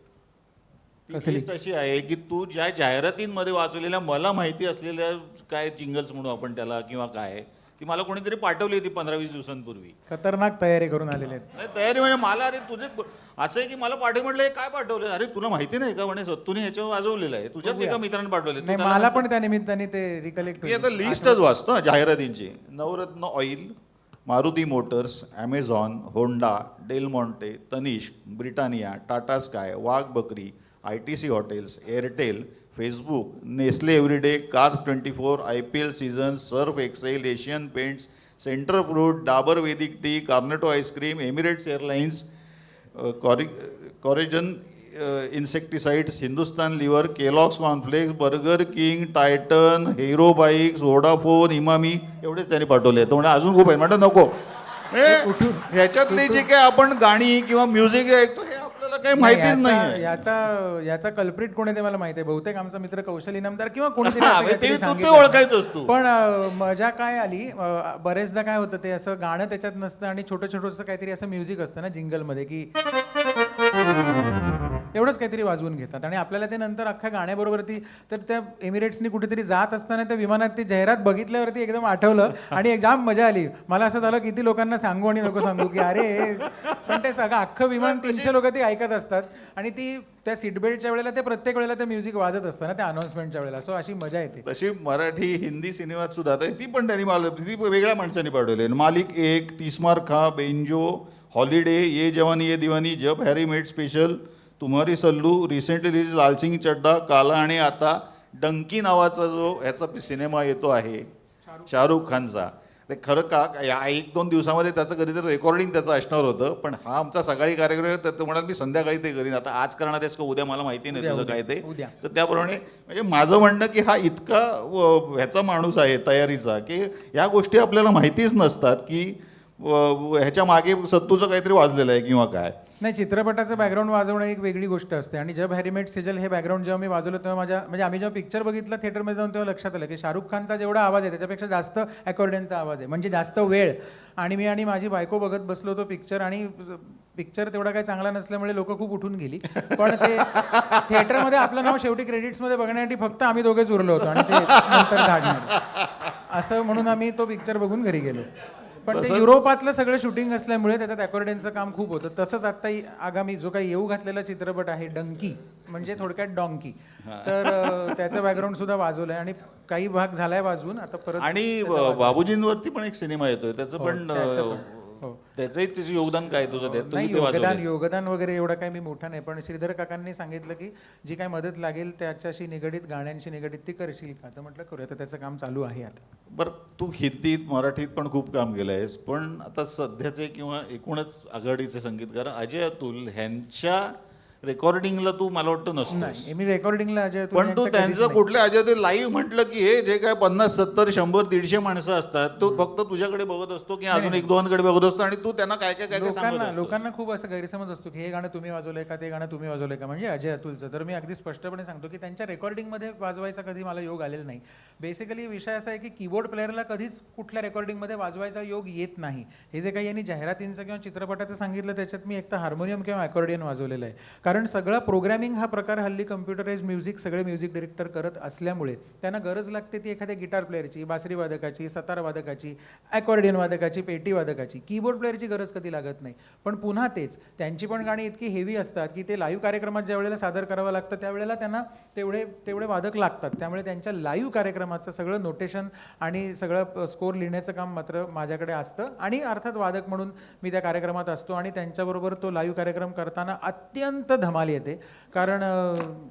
ती लिस्ट अशी आहे की तू ज्या जाहिरातींमध्ये वाचलेल्या मला माहिती असलेल्या काय जिंगल्स म्हणू आपण त्याला किंवा काय, ती मला कोणीतरी पाठवली होती 15-20 दिवसांपूर्वी. खतरनाक तयारी करून आलेले आहेत. नाही तयारी म्हणजे मला, अरे तुझे असं आहे की मला पाठवलं, म्हटलं काय पाठवलं, अरे तुला माहिती नाही का म्हणे सत्तूने ह्याच्यावर वाजवलेलं आहे, तुझ्याच एका मित्राने पाठवले. नाही मला पण त्या निमित्ताने ते रिकलेक्ट. मी आता लिस्टच वाचतो जाहिरातींची. Navratna oil, Maruti Motors, Amazon, Honda, Del Monte, Tanishq, Britannia, Tata Sky, Wagh Bakri, ITC hotels, Airtel, Facebook, Nestle Everyday, cars 24, IPL season, Surf Excel, Asian Paints, Center Fruit, Dabur Vedic tea, Cornetto ice cream, Emirates Airlines, कॉरेजन insecticides, Hindustan Lever, Kellogg's cornflakes, Burger King, Titan, Hero bikes, Vodafone, Emami, एवढेच त्यांनी पाठवले. तो म्हणजे अजून खूप आहे, म्हणतात नको. ह्याच्यातली जी काय आपण गाणी किंवा म्युझिक ऐकतो हे आपल्याला काही माहितीच नाही. याचा कल्प्रिट कोण आहे ते मला माहिती आहे. बहुतेक आमचा मित्र कौशल इनामदार किंवा कोणीतरी ओळखायचंच. पण मजा काय आली, बरेचदा काय होतं ते असं गाणं त्याच्यात नसतं आणि छोटं छोटंसं काहीतरी असं म्युझिक असतं ना जिंगलमध्ये की एवढंच काहीतरी वाजवून घेतात आणि आपल्याला ते नंतर अख्ख्या गाण्याबरोबर तर त्या एमिरेट्सनी कुठेतरी जात असताना त्या विमानात ती जाहिरात बघितल्यावरती एकदम आठवलं आणि एक जाम मजा आली. मला असं झालं किती लोकांना सांगू आणि नको सांगू की अरे, पण ते सगळं अख्खं विमान 300 लोक ती ऐकत असतात आणि ती त्या सीट बेल्टच्या वेळेला ते प्रत्येक वेळेला ते म्युझिक वाजत असतं ना त्या अनाउन्समेंटच्या वेळेला. सो अशी मजा येते. तशी मराठी हिंदी सिनेमात सुद्धा ती पण त्यांनी ती वेगळ्या माणसांनी पाठवली. मालिक 1, तीसमार खा, बेंजो, हॉलिडे, ये जवानी ये दिवानी, जब हॅरी मेट स्पेशल, तुम्हारी सल्लू, रिसेंटली रिलीज लालसिंग चड्डा, काला आणि आता डंकी नावाचा जो ह्याचा सिनेमा येतो आहे शाहरुख खानचा. ते खरं का या 1-2 दिवसामध्ये त्याचं कधीतरी रेकॉर्डिंग त्याचं असणार होतं, पण हा आमचा सकाळी कार्यक्रम आहे तर म्हणाल मी संध्याकाळी ते करीन. आता आज करणार आहेस का उद्या मला माहिती नाही तुझं काय ते. तर त्याप्रमाणे म्हणजे माझं म्हणणं की हा इतका ह्याचा माणूस आहे तयारीचा की या गोष्टी आपल्याला माहितीच नसतात की ह्याच्या मागे सत्तूचं काहीतरी वाजलेलं आहे किंवा काय. नाही, चित्रपटाचं बॅकग्राऊंड वाजवणं एक वेगळी गोष्ट असते. आणि जब हॅरी मेट सेजल हे बॅकग्राऊंड जेव्हा मी वाजवलं तेव्हा म्हणजे आम्ही जेव्हा पिक्चर बघितलं थिएटरमध्ये जाऊन तेव्हा लक्षात आलं की शाहरुख खानचा जेवढा आवाज आहे त्याच्यापेक्षा जास्त अकॉर्डियनचा आवाज आहे, म्हणजे जास्त वेळ. आणि मी आणि माझी बायको बघत बसलो होतो पिक्चर, आणि पिक्चर तेवढा काही चांगला नसल्यामुळे लोक खूप उठून गेली. पण ते थिएटरमध्ये आपलं नाव शेवटी क्रेडिट्समध्ये बघण्यासाठी फक्त आम्ही दोघेच उरलो होतो आणि ते नंतर काढणार असं म्हणून आम्ही तो पिक्चर बघून घरी गेलो. पण ते युरोपातलं सगळं शूटिंग असल्यामुळे त्याच्यात अकॉर्डियनचं काम खूप होतं. तसंच आता आगामी जो काही येऊ घातलेला चित्रपट आहे डंकी, म्हणजे थोडक्यात डॉंकी, तर त्याचं बॅकग्राऊंड सुद्धा वाजवलं आहे आणि काही भाग झालाय वाजवून. आता परत आणि बाबूजींवरती पण एक सिनेमा येतोय, त्याचं पण हो. त्याचंही तिचं योगदान काय तुझं त्यात? नाही, तुम्ही ते वाजवलंयस. योगदान वगैरे एवढं काही मी मोठा नाही, पण श्रीधर काकांनी सांगितलं की जी काही मदत लागेल त्याच्याशी निगडीत, गाण्यांशी निगडीत ती करशील का? तर म्हटलं करूया. तर त्याचं काम चालू आहे आता. बरं, तू हिंदीत मराठीत पण खूप काम केलं आहेस, पण आता सध्याचे किंवा एकूणच आघाडीचे संगीतकार अजय अतुल ह्यांच्या रेकॉर्डिंगला तू मला वाटतं नसतोस. नाही, मी रेकॉर्डिंगला अजय अतुल पण तू यांच्या कधीच त्यांचं नाही. कुठल्या अजय अतुल लाईव्ह म्हटलं की हे जे काय 50, 70, 100, 150 माणसं असतात, तो फक्त तुझ्याकडे बघत असतो की अजून एक दोघांकडे बघत असतो आणि तू त्यांना काय काय काय काय सांगत असतो. लोकांना खूप असं गैरसमज असतो की हे गाणं तुम्ही वाजवलंय का, ते गाणं तुम्ही वाजवलंय का, म्हणजे अजय अतुलचं. तर मी अगदी स्पष्टपणे सांगतो की त्यांच्या रेकॉर्डिंगमध्ये वाजवायचा कधी मला योग आलेला नाही. बेसिकली विषय असा आहे की कीबोर्ड प्लेअरला कधीच कुठल्या रेकॉर्डिंगमध्ये वाजवायचा योग येत नाही. हे जे काही यांनी जाहिरातींचं किंवा चित्रपटाचं सांगितलं त्याच्यात मी एक तर हार्मोनियम किंवा अकॉर्डियन वाजवलेलं आहे. कारण सगळं प्रोग्रॅमिंग हा प्रकार हल्ली कम्प्युटराइज म्युझिक सगळे म्युझिक डिरेक्टर करत असल्यामुळे त्यांना गरज लागते ती एखाद्या गिटार प्लेअरची, बासरी वादकाची, सतार वादकाची, अकॉर्डियन वादकाची, पेटी वादकाची. कीबोर्ड प्लेअरची गरज कधी लागत नाही. पण पुन्हा तेच, त्यांची पण गाणी इतकी हेवी असतात की ते लाईव्ह कार्यक्रमात ज्या वेळेला सादर करावं लागतं त्यावेळेला त्यांना तेवढे वादक लागतात. त्यामुळे त्यांच्या लाईव्ह कार्यक्रमाचं सगळं नोटेशन आणि सगळं स्कोर लिहिण्याचं काम मात्र माझ्याकडे असतं. आणि अर्थात वादक म्हणून मी त्या कार्यक्रमात असतो आणि त्यांच्याबरोबर तो लाईव्ह कार्यक्रम करताना अत्यंत धमाल येते. कारण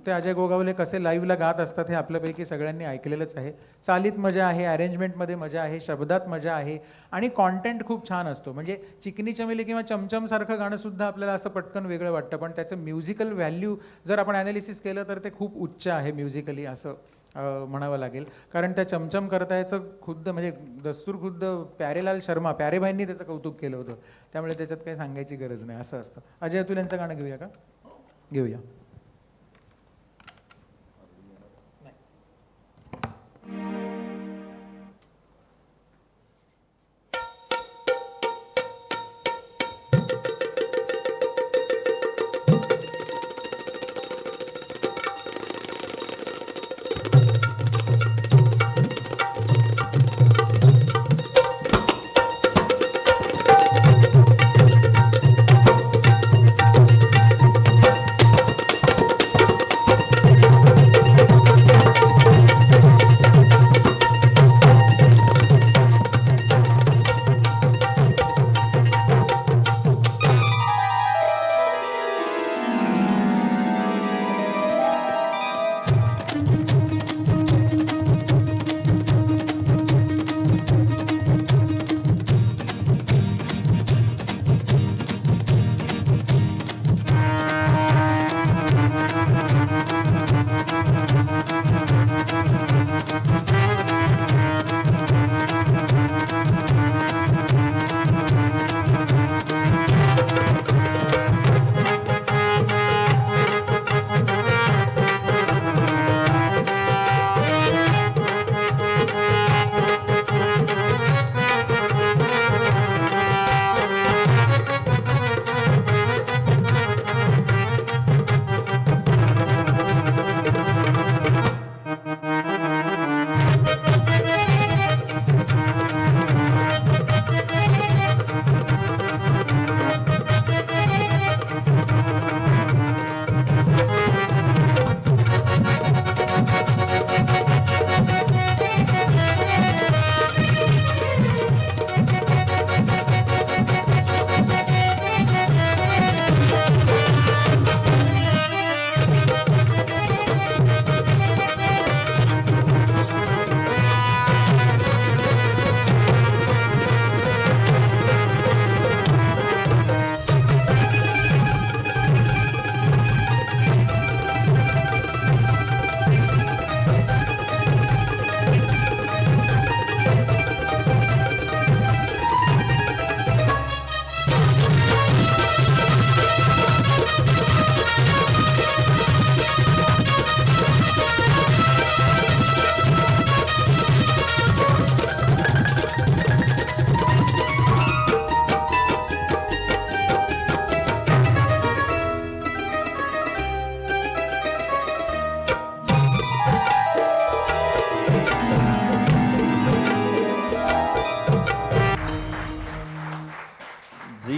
ते अजय गोगावले कसे लाईव्हला गात असतात हे आपल्यापैकी सगळ्यांनी ऐकलेलंच आहे. चालीत मजा आहे, अरेंजमेंटमध्ये मजा आहे, शब्दात मजा आहे आणि कॉन्टेंट खूप छान असतो. म्हणजे चिकनी चमेली किंवा चमचम सारखं गाणं सुद्धा आपल्याला असं पटकन वेगळं वाटतं, पण त्याचं म्युझिकल व्हॅल्यू जर आपण ॲनालिसिस केलं तर ते खूप उच्च आहे म्युझिकली असं म्हणावं लागेल. कारण त्या चमचम करतायचं खुद्द म्हणजे दस्तूर खुद्द प्यारेलाल शर्मा, प्यारेभाईंनी त्याचं कौतुक केलं होतं. त्यामुळे त्याच्यात काही सांगायची गरज नाही, असं असतं. अजय अतुल यांचं गाणं घेऊया का? घेऊया.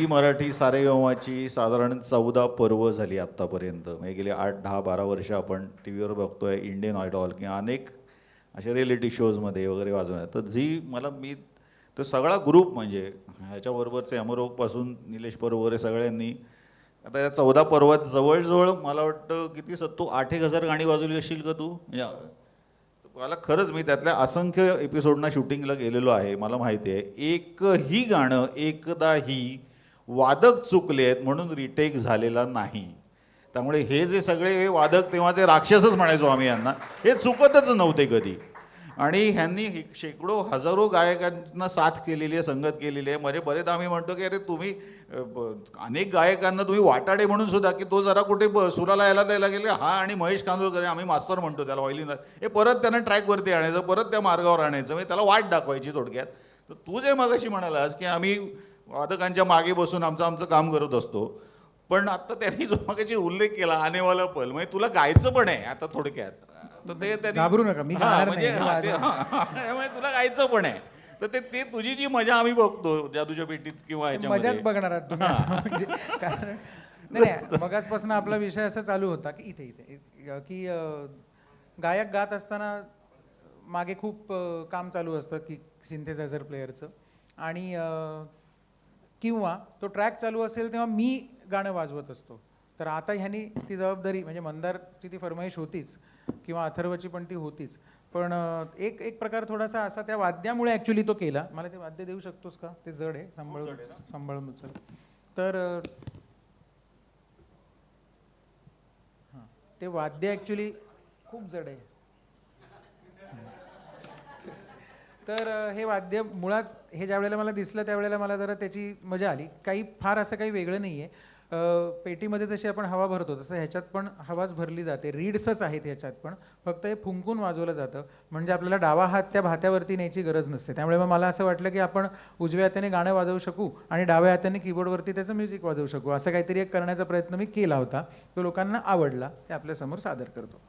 मराठी सारेगमची साधारण 14 पर्व झाली आत्तापर्यंत. म्हणजे गेली 8, 10, 12 वर्ष आपण टी व्हीवर बघतोय इंडियन आयडॉल किंवा अनेक अशा रिएलिटी शोजमध्ये वगैरे वाजवण्यात. तर मी तो सगळा ग्रुप म्हणजे ह्याच्याबरोबरचे अमरोखपासून निलेश पर्व वगैरे सगळ्यांनी आता या 14 पर्वात जवळजवळ मला वाटतं किती सत्तू 8,000 गाणी वाजवली असतील का तू? म्हणजे मला खरंच मी त्यातल्या असंख्य एपिसोडना शूटिंगला गेलेलो आहे. मला माहिती आहे एकही गाणं एकदाही वादक चुकले आहेत म्हणून रिटेक झालेला नाही. त्यामुळे हे जे सगळे वादक तेव्हाचे राक्षसच म्हणायचो आम्ही यांना, हे चुकतच नव्हते कधी. आणि ह्यांनी शेकडो हजारो गायकांना साथ केलेली आहे, संगत केलेली आहे. म्हणजे बरेच आम्ही म्हणतो की अरे तुम्ही अनेक गायकांना तुम्ही वाटाडे म्हणून सुद्धा की तो जरा कुठे सुराला यायला द्यायला गेले हा आणि महेश कांदोळकर आम्ही मास्तर म्हणतो त्याला व्हायलिन, हे परत त्यांना ट्रॅकवरती आणायचं, परत त्या मार्गावर आणायचं, म्हणजे त्याला वाट दाखवायची थोडक्यात. तर तू जे मगाशी म्हणालास की आम्ही वादकांच्या मागे बसून आमचं काम करत असतो, पण आता त्यांनी जो मगाशी उल्लेख केला आनेवाला पल, म्हणजे तुला गायचं पण आहे आता थोडक्यात. तर ते त्यांनी घाबरू नका, मी गाणार नाही. त्यामुळे तुला गायचं पण आहे. तर ते तुझी जी मजा आम्ही बघतो जादूच्या पेटीत किंवा मजाच बघणार आहात तुम्ही. म्हणजे कारण नाही मगाचपासून आपला विषय असा चालू होता की इथे की गायक गात असताना मागे खूप काम चालू असतं की सिंथेसायझर प्लेअरचं, आणि किंवा तो ट्रॅक चालू असेल तेव्हा मी गाणं वाजवत असतो. तर आता ह्यांनी ती जबाबदारी, म्हणजे मंदारची ती फरमाईश होतीच किंवा अथर्वची पण ती होतीच, पण एक प्रकार थोडासा असा त्या वाद्यामुळे ॲक्च्युली तो केला. मला ते वाद्य देऊ शकतोस का? ते जड आहे, सांभाळून उचल. तर हां, ते वाद्य ॲक्च्युली खूप जड आहे. तर हे वाद्य मुळात हे ज्या वेळेला मला दिसलं त्यावेळेला मला जरा त्याची मजा आली. काही फार असं काही वेगळं नाही आहे. पेटीमध्ये जशी आपण हवा भरतो तसं ह्याच्यात पण हवाच भरली जाते. रीड्सच आहेत ह्याच्यात पण, फक्त हे फुंकून वाजवलं जातं. म्हणजे आपल्याला डावा हात त्या भात्यावरती न्यायची गरज नसते. त्यामुळे मग मला असं वाटलं की आपण उजव्या हाताने गाणं वाजवू शकू आणि डाव्या हाताने कीबोर्डवरती त्याचं म्युझिक वाजवू शकू. असं काहीतरी एक करण्याचा प्रयत्न मी केला होता. तो लोकांना आवडला, ते आपल्यासमोर सादर करतो.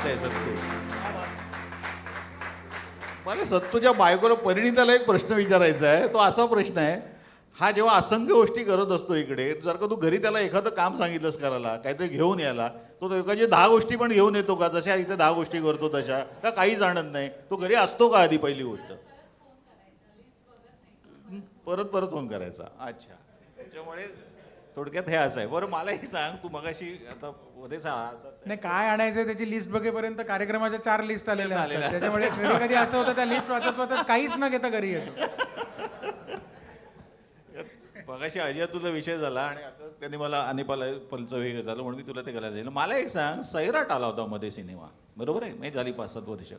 बात आहे सत्तू. मला सत्तूच्या बायकोला परिणिताला एक प्रश्न विचारायचा आहे. तो असा प्रश्न आहे, हा जेव्हा असंख्य गोष्टी करत असतो इकडे, जर का तू घरी त्याला एखादं काम सांगितलंस करायला, काहीतरी घेऊन यायला, तो एखादी 10 गोष्टी पण घेऊन येतो का? जशा इथे 10 गोष्टी करतो तशा, का काही जाणत नाही? तो घरी असतो का आधी? पहिली गोष्ट परत परत फोन करायचा. अच्छा, त्याच्यामुळे थोडक्यात हे असं आहे. बरं, मला एक सांग, तू मगाशी आता मध्येच नाही, काय आणायचं त्याची लिस्ट बघेपर्यंत कार्यक्रमाच्या 4 लिस्ट आलेल्या आलेल्या असतात. त्याच्यामुळे कधी कधी असं होतं त्या लिस्ट वाचत वाचत काहीच न घेता घरी येतो. मगाशी अजय तुझा विषय झाला आणि आता त्यांनी मला आणि पलचं हे झालं म्हणून मी तुला ते करायला दिलं. मला एक सांग, सैराट आला होता मध्ये सिनेमा, बरोबर आहे? म्हणजे झाली 5-7 वर्ष,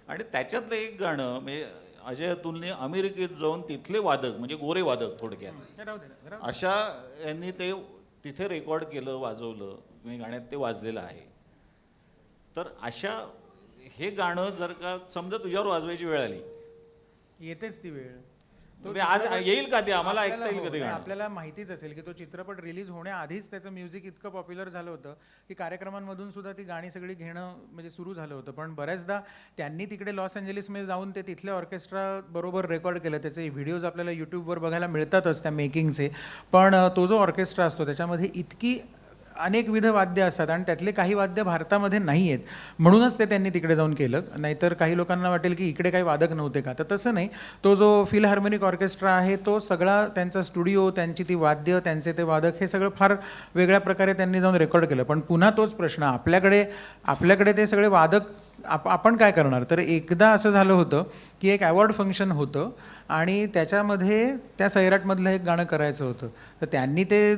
आणि त्याच्यातलं एक गाणं म्हणजे अजय अतुलने अमेरिकेत जाऊन तिथले वादक म्हणजे गोरे वादक थोडक्यात राहू दे ना, राहू दे. अशा यांनी ते तिथे रेकॉर्ड केलं, वाजवलं, म्हणजे गाण्यात ते वाजलेलं आहे. तर अशा हे गाणं जर का समजा तुझ्यावर वाजवायची वेळ आली, येतेच ती वेळ. म्हणजे आज येईल का ते? आम्हाला ऐकता येईल का ते आपल्याला गाणं? आपल्याला माहितीच असेल की तो चित्रपट रिलीज होण्याआधीच त्याचं म्युझिक इतकं पॉप्युलर झालं होतं की कार्यक्रमांमधून सुद्धा ती गाणी सगळी घेणं म्हणजे सुरू झालं होतं. पण बऱ्याचदा त्यांनी तिकडे लॉस एंजलिसमध्ये जाऊन ते तिथल्या ऑर्केस्ट्रा बरोबर रेकॉर्ड केलं. त्याचे व्हिडिओज आपल्याला यूट्यूबवर बघायला मिळतातच त्या मेकिंगचे. पण तो जो ऑर्केस्ट्रा असतो त्याच्यामध्ये इतकी अनेकविध वाद्य असतात आणि त्यातले काही वाद्य भारतामध्ये नाही आहेत, म्हणूनच ते त्यांनी तिकडे जाऊन केलं. नाहीतर काही लोकांना वाटेल की इकडे काही वादक नव्हते का, तर तसं नाही. तो जो फिलहार्मोनिक ऑर्केस्ट्रा आहे तो सगळा त्यांचा स्टुडिओ, त्यांची ती वाद्य, त्यांचे ते वादक, हे सगळं फार वेगळ्या प्रकारे त्यांनी जाऊन रेकॉर्ड केलं. पण पुन्हा तोच प्रश्न, आपल्याकडे ते सगळे वादक आपण काय करणार? तर एकदा असं झालं होतं की एक अवॉर्ड फंक्शन होतं आणि त्याच्यामध्ये त्या सैराटमधलं एक गाणं करायचं होतं. तर त्यांनी ते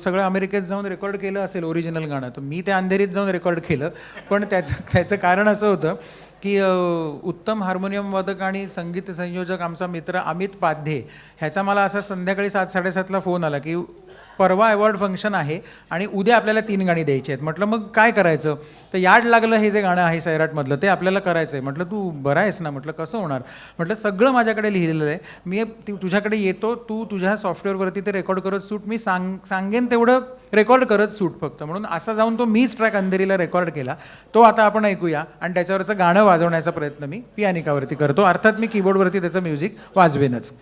सगळं अमेरिकेत जाऊन रेकॉर्ड केलं असेल ओरिजिनल गाणं. तर मी त्या अंधेरीत जाऊन रेकॉर्ड केलं. पण त्याचं कारण असं होतं की उत्तम हार्मोनियम वादक आणि संगीत संयोजक आमचा मित्र अमित पाध्ये ह्याचा मला असा संध्याकाळी 7-7:30ला फोन आला की परवा अवॉर्ड फंक्शन आहे आणि उद्या आपल्याला 3 गाणी द्यायची आहेत. म्हटलं मग काय करायचं? तर याड लागलं, हे जे गाणं आहे सैराटमधलं ते आपल्याला करायचं आहे. म्हटलं तू बरा आहेस ना? म्हटलं कसं होणार? म्हटलं सगळं माझ्याकडे लिहिलेलं आहे, मी तुझ्याकडे येतो, तू तुझ्या सॉफ्टवेअरवरती ते रेकॉर्ड करत सूट, मी सांगेन तेवढं रेकॉर्ड करत सूट फक्त. म्हणून असा जाऊन तो मीच ट्रॅक अंधेरीला रेकॉर्ड केला. तो आता आपण ऐकूया आणि त्याच्यावरचं गाणं वाजवण्याचा प्रयत्न मी पियानिकावरती करतो. अर्थात मी कीबोर्डवरती त्याचं म्युझिक वाजवेनच.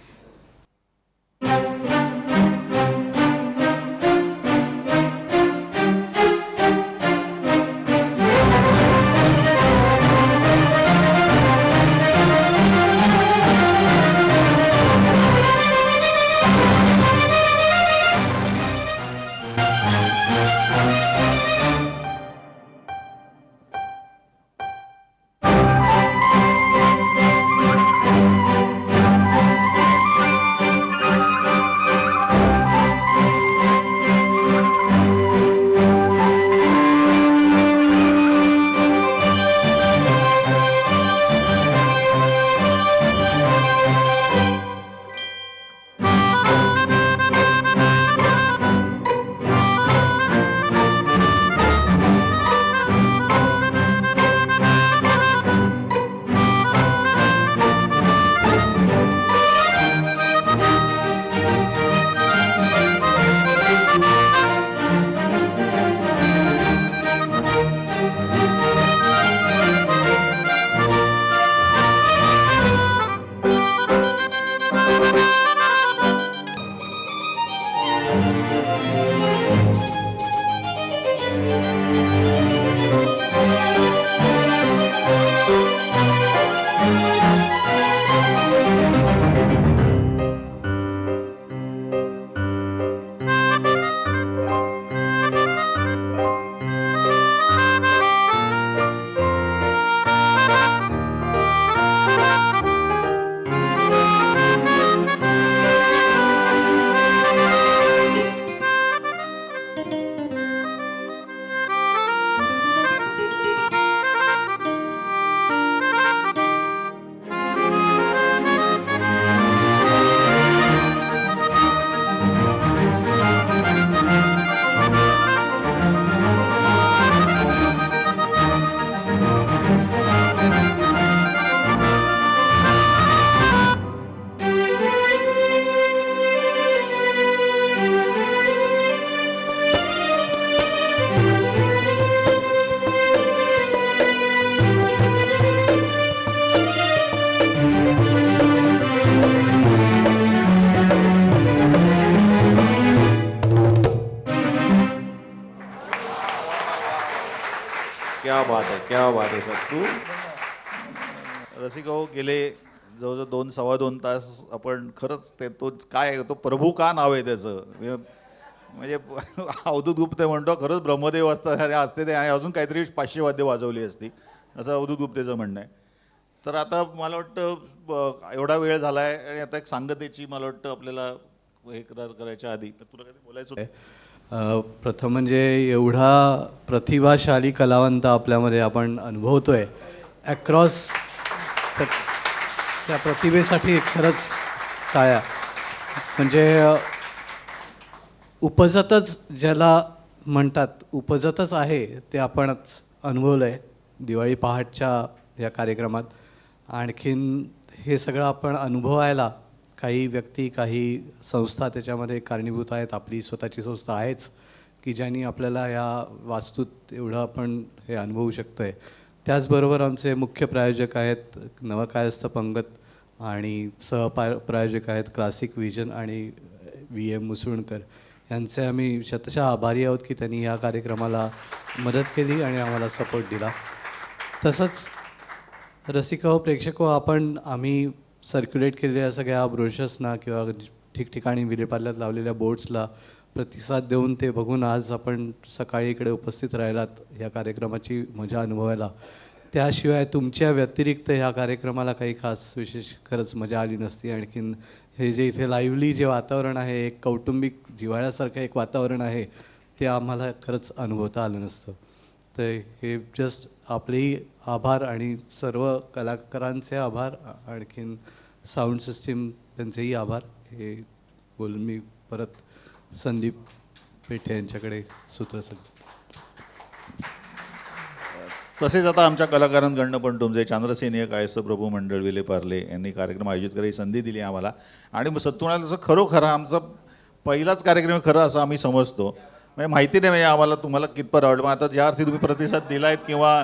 क्या बात आहे, क्या बात आहे सत्तू. रसिका हो, गेले जवळजवळ 2-2.25 तास आपण खरंच ते तो काय तो प्रभू का नाव आहे त्याचं म्हणजे अवधूत गुप्ते म्हणतो खरंच ब्रह्मदेव असते ते आणि अजून काहीतरी 500 वाद्य वाजवली असती असं अवधूत गुप्तेचं म्हणणं आहे. तर आता मला वाटतं एवढा वेळ झाला आहे आणि आता एक सांगतेची मला वाटतं आपल्याला हे करायच्या आधी तुला काही बोलायचं होतं? प्रथम म्हणजे एवढा प्रतिभाशाली कलावंत आपल्यामध्ये आपण अनुभवतोय ॲक्रॉस, त्या प्रतिभेसाठी खरंच टाळ्या. म्हणजे उपजतच ज्याला म्हणतात, उपजतच आहे ते आपणच अनुभवलं आहे दिवाळी पहाटच्या या कार्यक्रमात. आणखीन हे सगळं आपण अनुभवायला काही व्यक्ती, काही संस्था त्याच्यामध्ये कारणीभूत आहेत. आपली स्वतःची संस्था आहेच की ज्यांनी आपल्याला या वास्तूत एवढं आपण हे अनुभवू शकतो आहे. त्याचबरोबर आमचे मुख्य प्रायोजक आहेत नवकायस्थ पंगत आणि प्रायोजक आहेत क्लासिक विजन आणि VM मुसळुणकर. यांचे आम्ही शतशः आभारी आहोत की त्यांनी या कार्यक्रमाला मदत केली आणि आम्हाला सपोर्ट दिला. तसंच रसिका हो, प्रेक्षक हो, आम्ही सर्क्युलेट केलेल्या सगळ्या ब्रोशर्सना किंवा ठिकठिकाणी विलेपार्ल्यात लावलेल्या बोर्ड्सला प्रतिसाद देऊन ते बघून आज आपण सकाळी इकडे उपस्थित राहिलात या कार्यक्रमाची मजा अनुभवायला. त्याशिवाय तुमच्या व्यतिरिक्त ह्या कार्यक्रमाला काही खास विशेष खरंच मजा आली नसती. आणखीन हे जे इथे लाईव्हली जे वातावरण आहे, एक कौटुंबिक जिव्हाळ्यासारखं एक वातावरण आहे, ते आम्हाला खरंच अनुभवता आलं नसतं. तर हे जस्ट आपलेही आभार आणि सर्व कलाकारांचे आभार, आणखीन साऊंड सिस्टीम त्यांचेही आभार हे बोलून मी परत संदीप पेठे यांच्याकडे सूत्र सांगतो. तसेच आता आमच्या कलाकारांकडनं पण तुमचे चांद्रसेनीय कायस्थ प्रभू मंडळ विलेपार्ले यांनी कार्यक्रम आयोजित करायची संधी दिली आम्हाला. आणि सत्तूनाला तसं खरोखर आमचा पहिलाच कार्यक्रम खरं असं आम्ही समजतो. म्हणजे माहिती नाही म्हणजे आम्हाला तुम्हाला कितपत आवडलं. मग आता ज्या अर्थी तुम्ही प्रतिसाद दिलायत किंवा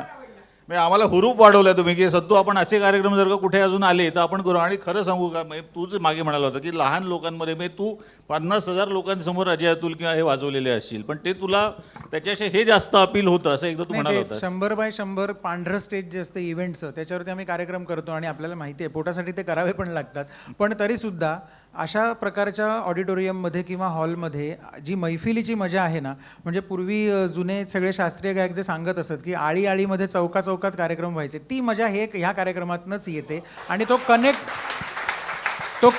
म्हणजे आम्हाला हुरूप वाढवलं तुम्ही की सत्तू आपण असे कार्यक्रम जर का कुठे अजून आले तर आपण करू. आणि खरं सांगू का, म्हणजे तूच मागे म्हणाला होता की लहान लोकांमध्ये म्हणजे तू 50,000 लोकांसमोर अजय अतुल किंवा हे वाजवलेले असतील, पण ते तुला त्याच्याशी हे जास्त अपील होतं असं एकदा तू म्हणाला होता. 100x100 पांढरं स्टेज जे असतं इव्हेंटचं, त्याच्यावरती आम्ही कार्यक्रम करतो आणि आपल्याला माहिती आहे पोटासाठी ते करावे पण लागतात. पण तरीसुद्धा अशा प्रकारच्या ऑडिटोरियममध्ये किंवा हॉलमध्ये जी मैफिलीची मजा आहे ना, म्हणजे पूर्वी जुने सगळे शास्त्रीय गायक जे सांगत असत की आळी आळीमध्ये चौकात कार्यक्रम व्हायचे, ती मजा ह्या कार्यक्रमातनंच येते. आणि तो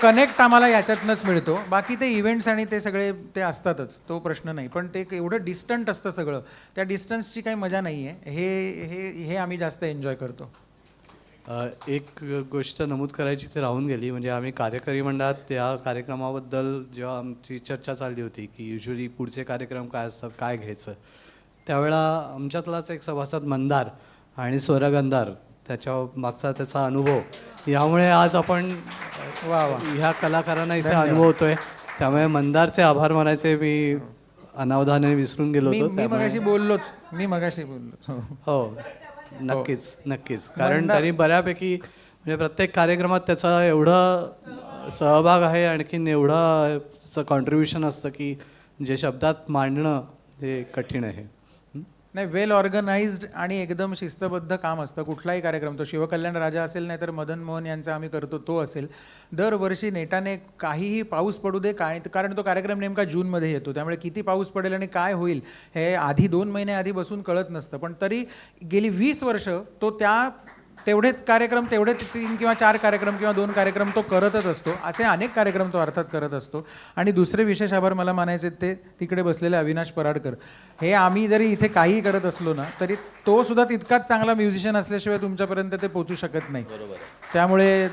कनेक्ट आम्हाला याच्यातनंच मिळतो. बाकी ते इव्हेंट्स आणि ते सगळे ते असतातच, तो प्रश्न नाही. पण ते एवढं डिस्टंट असतं सगळं, त्या डिस्टन्सची काही मजा नाही आहे. हे आम्ही जास्त एन्जॉय करतो. एक गोष्ट नमूद करायची ते राहून गेली. म्हणजे आम्ही कार्यकारी मंडळात त्या कार्यक्रमाबद्दल जेव्हा आमची चर्चा चालली होती की युजली पुढचे कार्यक्रम काय असतात, काय घ्यायचं, त्यावेळेला आमच्यातलाच एक सभासद मंदार आणि स्वरगंधार त्याच्या मागचा त्याचा अनुभव, यामुळे आज आपण ह्या कलाकारांना इथे अनुभवतोय. त्यामुळे मंदारचे आभार मानायचे मी अनावधानाने विसरून गेलो होतो. मी मगाशी बोललो. हो, नक्कीच. कारण त्यांनी बऱ्यापैकी म्हणजे प्रत्येक कार्यक्रमात त्याचा एवढा सहभाग आहे, आणखीन एवढं कॉन्ट्रीब्युशन असतं की जे शब्दात मांडणं ते कठीण आहे. नाही, वेल ऑर्गनाइज्ड आणि एकदम शिस्तबद्ध काम असतं कुठलाही कार्यक्रम. तो शिवकल्याण राजा असेल, नाही तर मदन मोहन यांचा आम्ही करतो तो असेल. दरवर्षी नेटाने काहीही पाऊस पडू दे काय, कारण तो कार्यक्रम नेमका जूनमध्ये येतो, त्यामुळे किती पाऊस पडेल आणि काय होईल हे आधी 2 महिने आधी बसून कळत नसतं. पण तरी गेली 20 वर्ष तो तेवढेच कार्यक्रम, तेवढे 3 किंवा 4 कार्यक्रम किंवा 2 कार्यक्रम तो करतच असतो. असे अनेक कार्यक्रम तो अर्थात करत असतो. आणि दुसरे विशेष आभार मला मानायचे ते तिकडे बसलेले अविनाश पराडकर. हे आम्ही जरी इथे काही करत असलो ना, तरी तो सुद्धा तितकाच चांगला म्युझिशियन असल्याशिवाय तुमच्यापर्यंत ते पोचू शकत नाही. त्यामुळे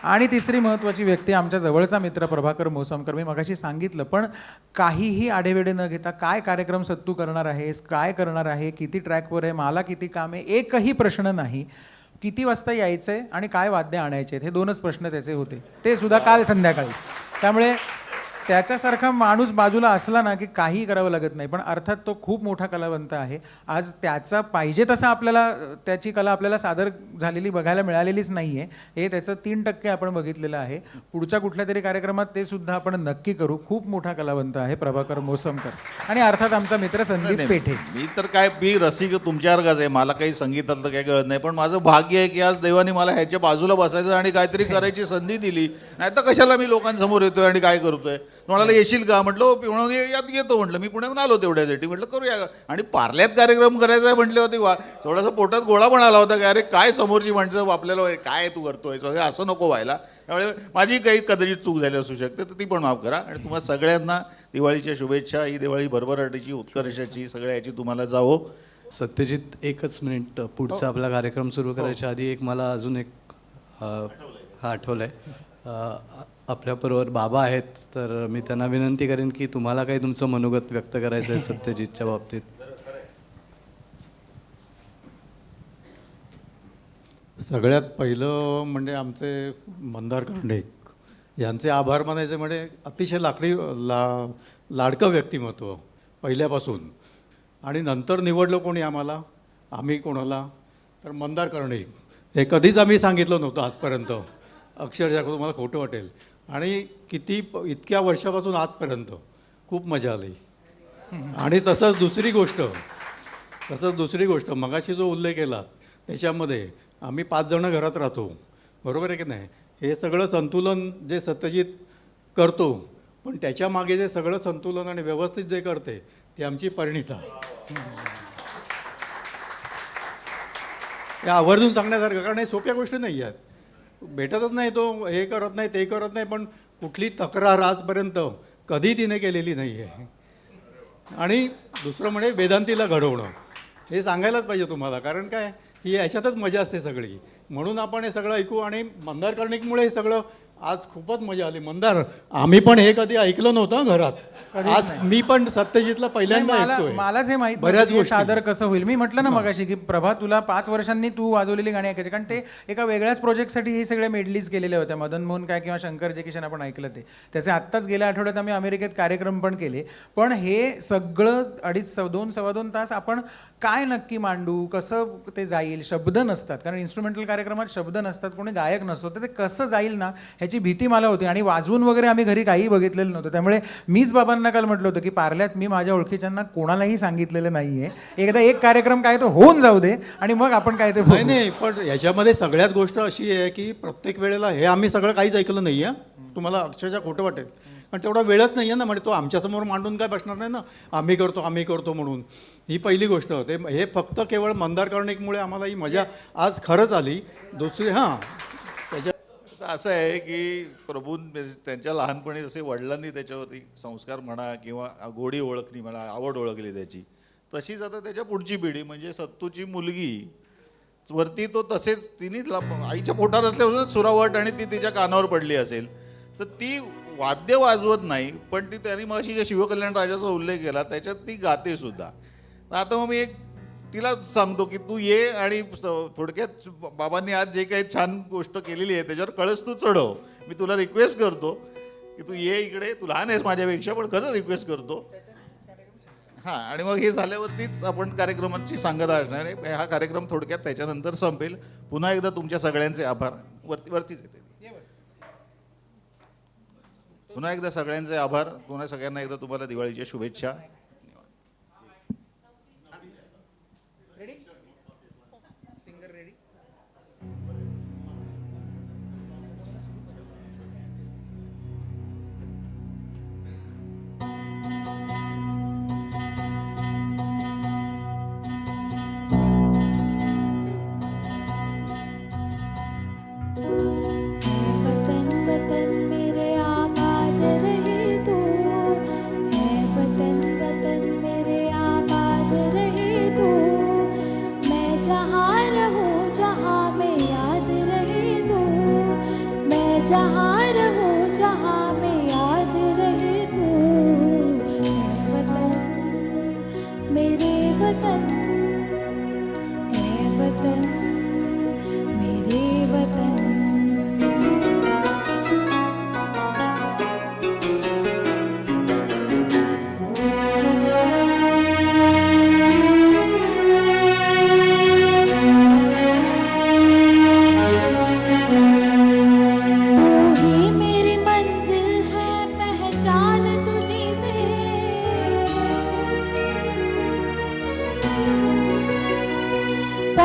आणि तिसरी महत्त्वाची व्यक्ती आमच्या जवळचा मित्र प्रभाकर मोसमकर. मी मगाशी सांगितलं, पण काहीही आढेवेढे न घेता काय कार्यक्रम सत्तू करणार आहेस, काय करणार आहे, किती ट्रॅकवर आहे, मला किती काम आहे, एकही प्रश्न नाही. किती वाजता यायचंय आणि काय वाद्य आणायचे, हे 2च प्रश्न त्याचे होते, ते सुद्धा काल संध्याकाळी. त्यामुळे त्याच्यासारखा माणूस बाजूला असला ना की काही करावं लागत नाही. पण अर्थात तो खूप मोठा कलावंत आहे. आज त्याचा पाहिजे तसा आपल्याला त्याची कला आपल्याला सादर झालेली बघायला मिळालेलीच नाही आहे. हे त्याचं 3% आपण बघितलेलं आहे. पुढच्या कुठल्या तरी कार्यक्रमात ते सुद्धा आपण नक्की करू. खूप मोठा कलावंत आहे प्रभाकर मोसमकर. आणि अर्थात आमचा मित्र संदीप नाही, पेठे. मी तर काय मी रसिक तुमच्यासारखाच आहे. मला काही संगीतातलं काही कळत नाही. पण माझं भाग्य आहे की आज देवाने मला ह्याच्या बाजूला बसायचं आणि काहीतरी करायची संधी दिली. नाही तर कशाला मी लोकांसमोर येतोय आणि काय करतोय. म्हणाला येशील का म्हटलं पुण्याहून यात येतो म्हटलं. मी पुण्याहून आलो तेवढ्यासाठी म्हटलं करूया. आणि पार्ल्यात कार्यक्रम करायचा आहे म्हटले होते थोडासा पोटात गोळा पण आला होता की अरे काय समोरची माणसं आपल्याला काय तू करतोय असं नको व्हायला. त्यामुळे माझी काही कदाचित चूक झाली असू शकते तर ती पण माफ करा. आणि तुम्हाला सगळ्यांना दिवाळीच्या शुभेच्छा. ही दिवाळी भरभराटीची उत्कर्षाची सगळ्या याची तुम्हाला जावो. सत्यजित एकच मिनिट पुढचा आपला कार्यक्रम सुरू करायच्या आधी एक मला अजून एक हा आठवलं आहे. आपल्याबरोबर बाबा आहेत तर मी त्यांना विनंती करेन की तुम्हाला काही तुमचं मनोगत व्यक्त करायचं आहे सत्यजितच्या बाबतीत. सगळ्यात पहिलं म्हणजे आमचे मंदार कर्णिक यांचे आभार मानायचे. म्हणजे अतिशय लाडकं व्यक्तिमत्व पहिल्यापासून. आणि नंतर निवडलं कोणी आम्हाला, आम्ही कोणाला, तर मंदार कर्णिक. हे कधीच आम्ही सांगितलं नव्हतं आजपर्यंत. अक्षरशः तुम्हाला खोटं वाटेल. आणि इतक्या वर्षापासून आजपर्यंत खूप मजा आली. आणि तसंच दुसरी गोष्ट मगाशी जो उल्लेख केला त्याच्यामध्ये आम्ही 5 जणं घरात राहतो, बरोबर आहे की नाही. हे सगळं संतुलन जे सत्यजित करतो, पण त्याच्या मागे जे सगळं संतुलन आणि व्यवस्थित जे करते ती आमची परिणिता. ते आवर्जून सांगण्यासारखं, कारण हे सोप्या गोष्टी नाही आहेत. भेटतच नाही, तो हे करत नाही ते करत नाही, पण कुठली तक्रार आजपर्यंत कधी तिने केलेली नाही आहे. आणि दुसरं म्हणजे वेदांतीला घडवणं, हे सांगायलाच पाहिजे तुम्हाला. कारण काय, ही याच्यातच मजा असते सगळी. म्हणून आपण हे सगळं ऐकू. आणि मंदार कर्णिकमुळे हे सगळं आज खूपच मजा आली. मंदार, आम्ही पण हे कधी ऐकलं नव्हतं घरात. आज मी पण सत्यजितला पहिल्यांदा ऐकतोय. मलाच हे माहित बऱ्याच गोष्टी गोष्टी सादर कसं होईल. मी म्हटलं ना मगाशी की प्रभा तुला 5 वर्षांनी तू वाजवलेली गाणी ऐकायची. कारण ते एका वेगळ्याच प्रोजेक्टसाठी हे सगळे मेडलीज केलेल्या होत्या. मदन मोहन काय किंवा शंकर जय किशन आपण ऐकलं ते. त्याचे आत्ताच गेल्या आठवड्यात आम्ही अमेरिकेत कार्यक्रम पण केले. पण हे सगळं 2.5-2.25 तास आपण काय नक्की मांडू, कसं ते जाईल. शब्द नसतात, कारण इन्स्ट्रुमेंटल कार्यक्रमात शब्द नसतात, कोणी गायक नसतो. तर ते कसं जाईल ना ह्याची भीती मला होती. आणि वाजवून वगैरे आम्ही घरी काही बघितलेलं नव्हतं. त्यामुळे मीच बाबांना काल म्हटलं होतं की पार्ल्यात मी माझ्या ओळखीच्यांना कोणालाही सांगितलेलं नाही आहे. एकदा एक कार्यक्रम काय तो होऊन जाऊ दे आणि मग आपण काय ते नाही नाही, पण याच्यामध्ये सगळ्यात गोष्ट अशी आहे की प्रत्येक वेळेला हे आम्ही सगळं काहीच ऐकलं नाही आहे. तुम्हाला अक्षरशः खोटं वाटेल, पण तेवढा वेळच नाही आहे ना. म्हणजे तो आमच्यासमोर मांडून काय बसणार नाही ना, आम्ही करतो म्हणून. ही पहिली गोष्ट होते. हे फक्त केवळ मंदार कर्णिकमुळे आम्हाला ही मजा आज खरंच आली. दुसरी असं आहे की प्रभू त्यांच्या लहानपणी जसे वडिलांनी त्याच्यावरती संस्कार म्हणा किंवा गोडी ओळखली म्हणा, आवड ओळखली त्याची, तशीच आता त्याच्या पुढची पिढी म्हणजे सत्तूची मुलगी वरती तो तसेच तिने आईच्या पोटात असल्यापासून सुरावट आणि ती तिच्या कानावर पडली असेल तर ती वाद्य वाजवत नाही, पण ती त्यांनी मग जे शिवकल्याण राजाचा उल्लेख केला त्याच्यात ती गाते सुद्धा. आता मग मी एक तिला सांगतो की तू ये आणि थोडक्यात बाबांनी आज जे काही छान गोष्ट केलेली आहे त्याच्यावर कळस तू चढव. मी तुला रिक्वेस्ट करतो की तू ये इकडे. तू लहान आहेस माझ्यापेक्षा, पण खरंच रिक्वेस्ट करतो. हां, आणि मग हे झाल्यावरतीच आपण कार्यक्रमाची सांगता असणार आहे. हा कार्यक्रम थोडक्यात त्याच्यानंतर संपेल. पुन्हा एकदा तुमच्या सगळ्यांचे आभार. वरतीच येते. पुन्हा एकदा सगळ्यांचे आभार. पुन्हा सगळ्यांना एकदा तुम्हाला दिवाळीच्या शुभेच्छा. वतन वतन मेरे आबाद रहे तू, है वतन वतन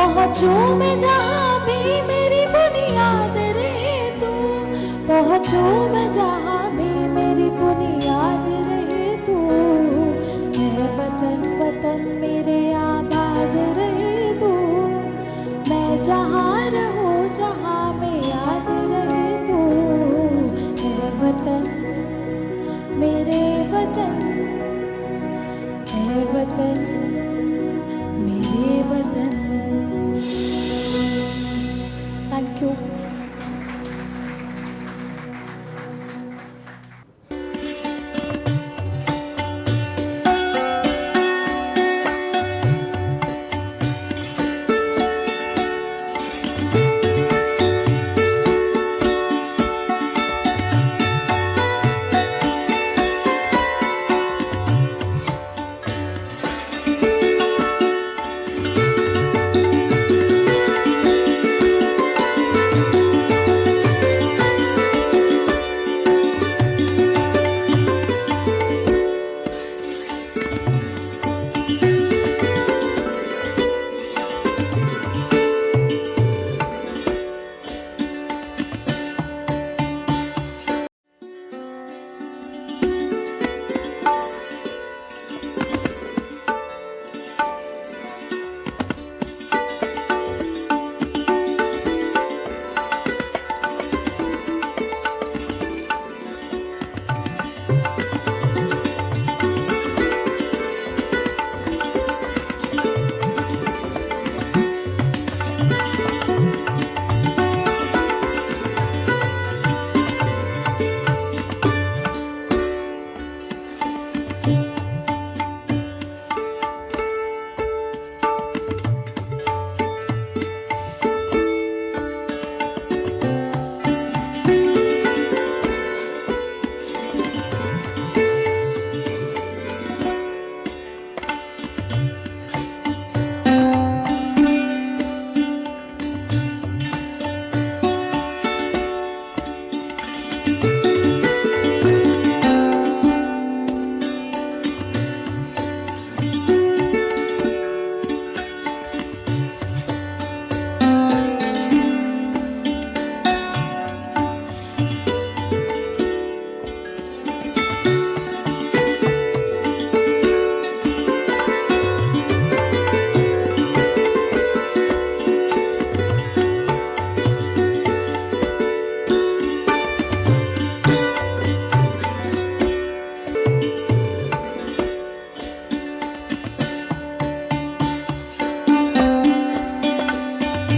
पहुँचूं मैं जहाँ भी मेरी बुनियाद रहे तू, पहुँचूं मैं जहाँ भी मेरी बुनियाद रहे तू। है वतन वतन मेरे आबाद रहे तू, मैं जहाँ रहूँ जहाँ में याद रहे तू। है वतन मेरे वतन, है वतन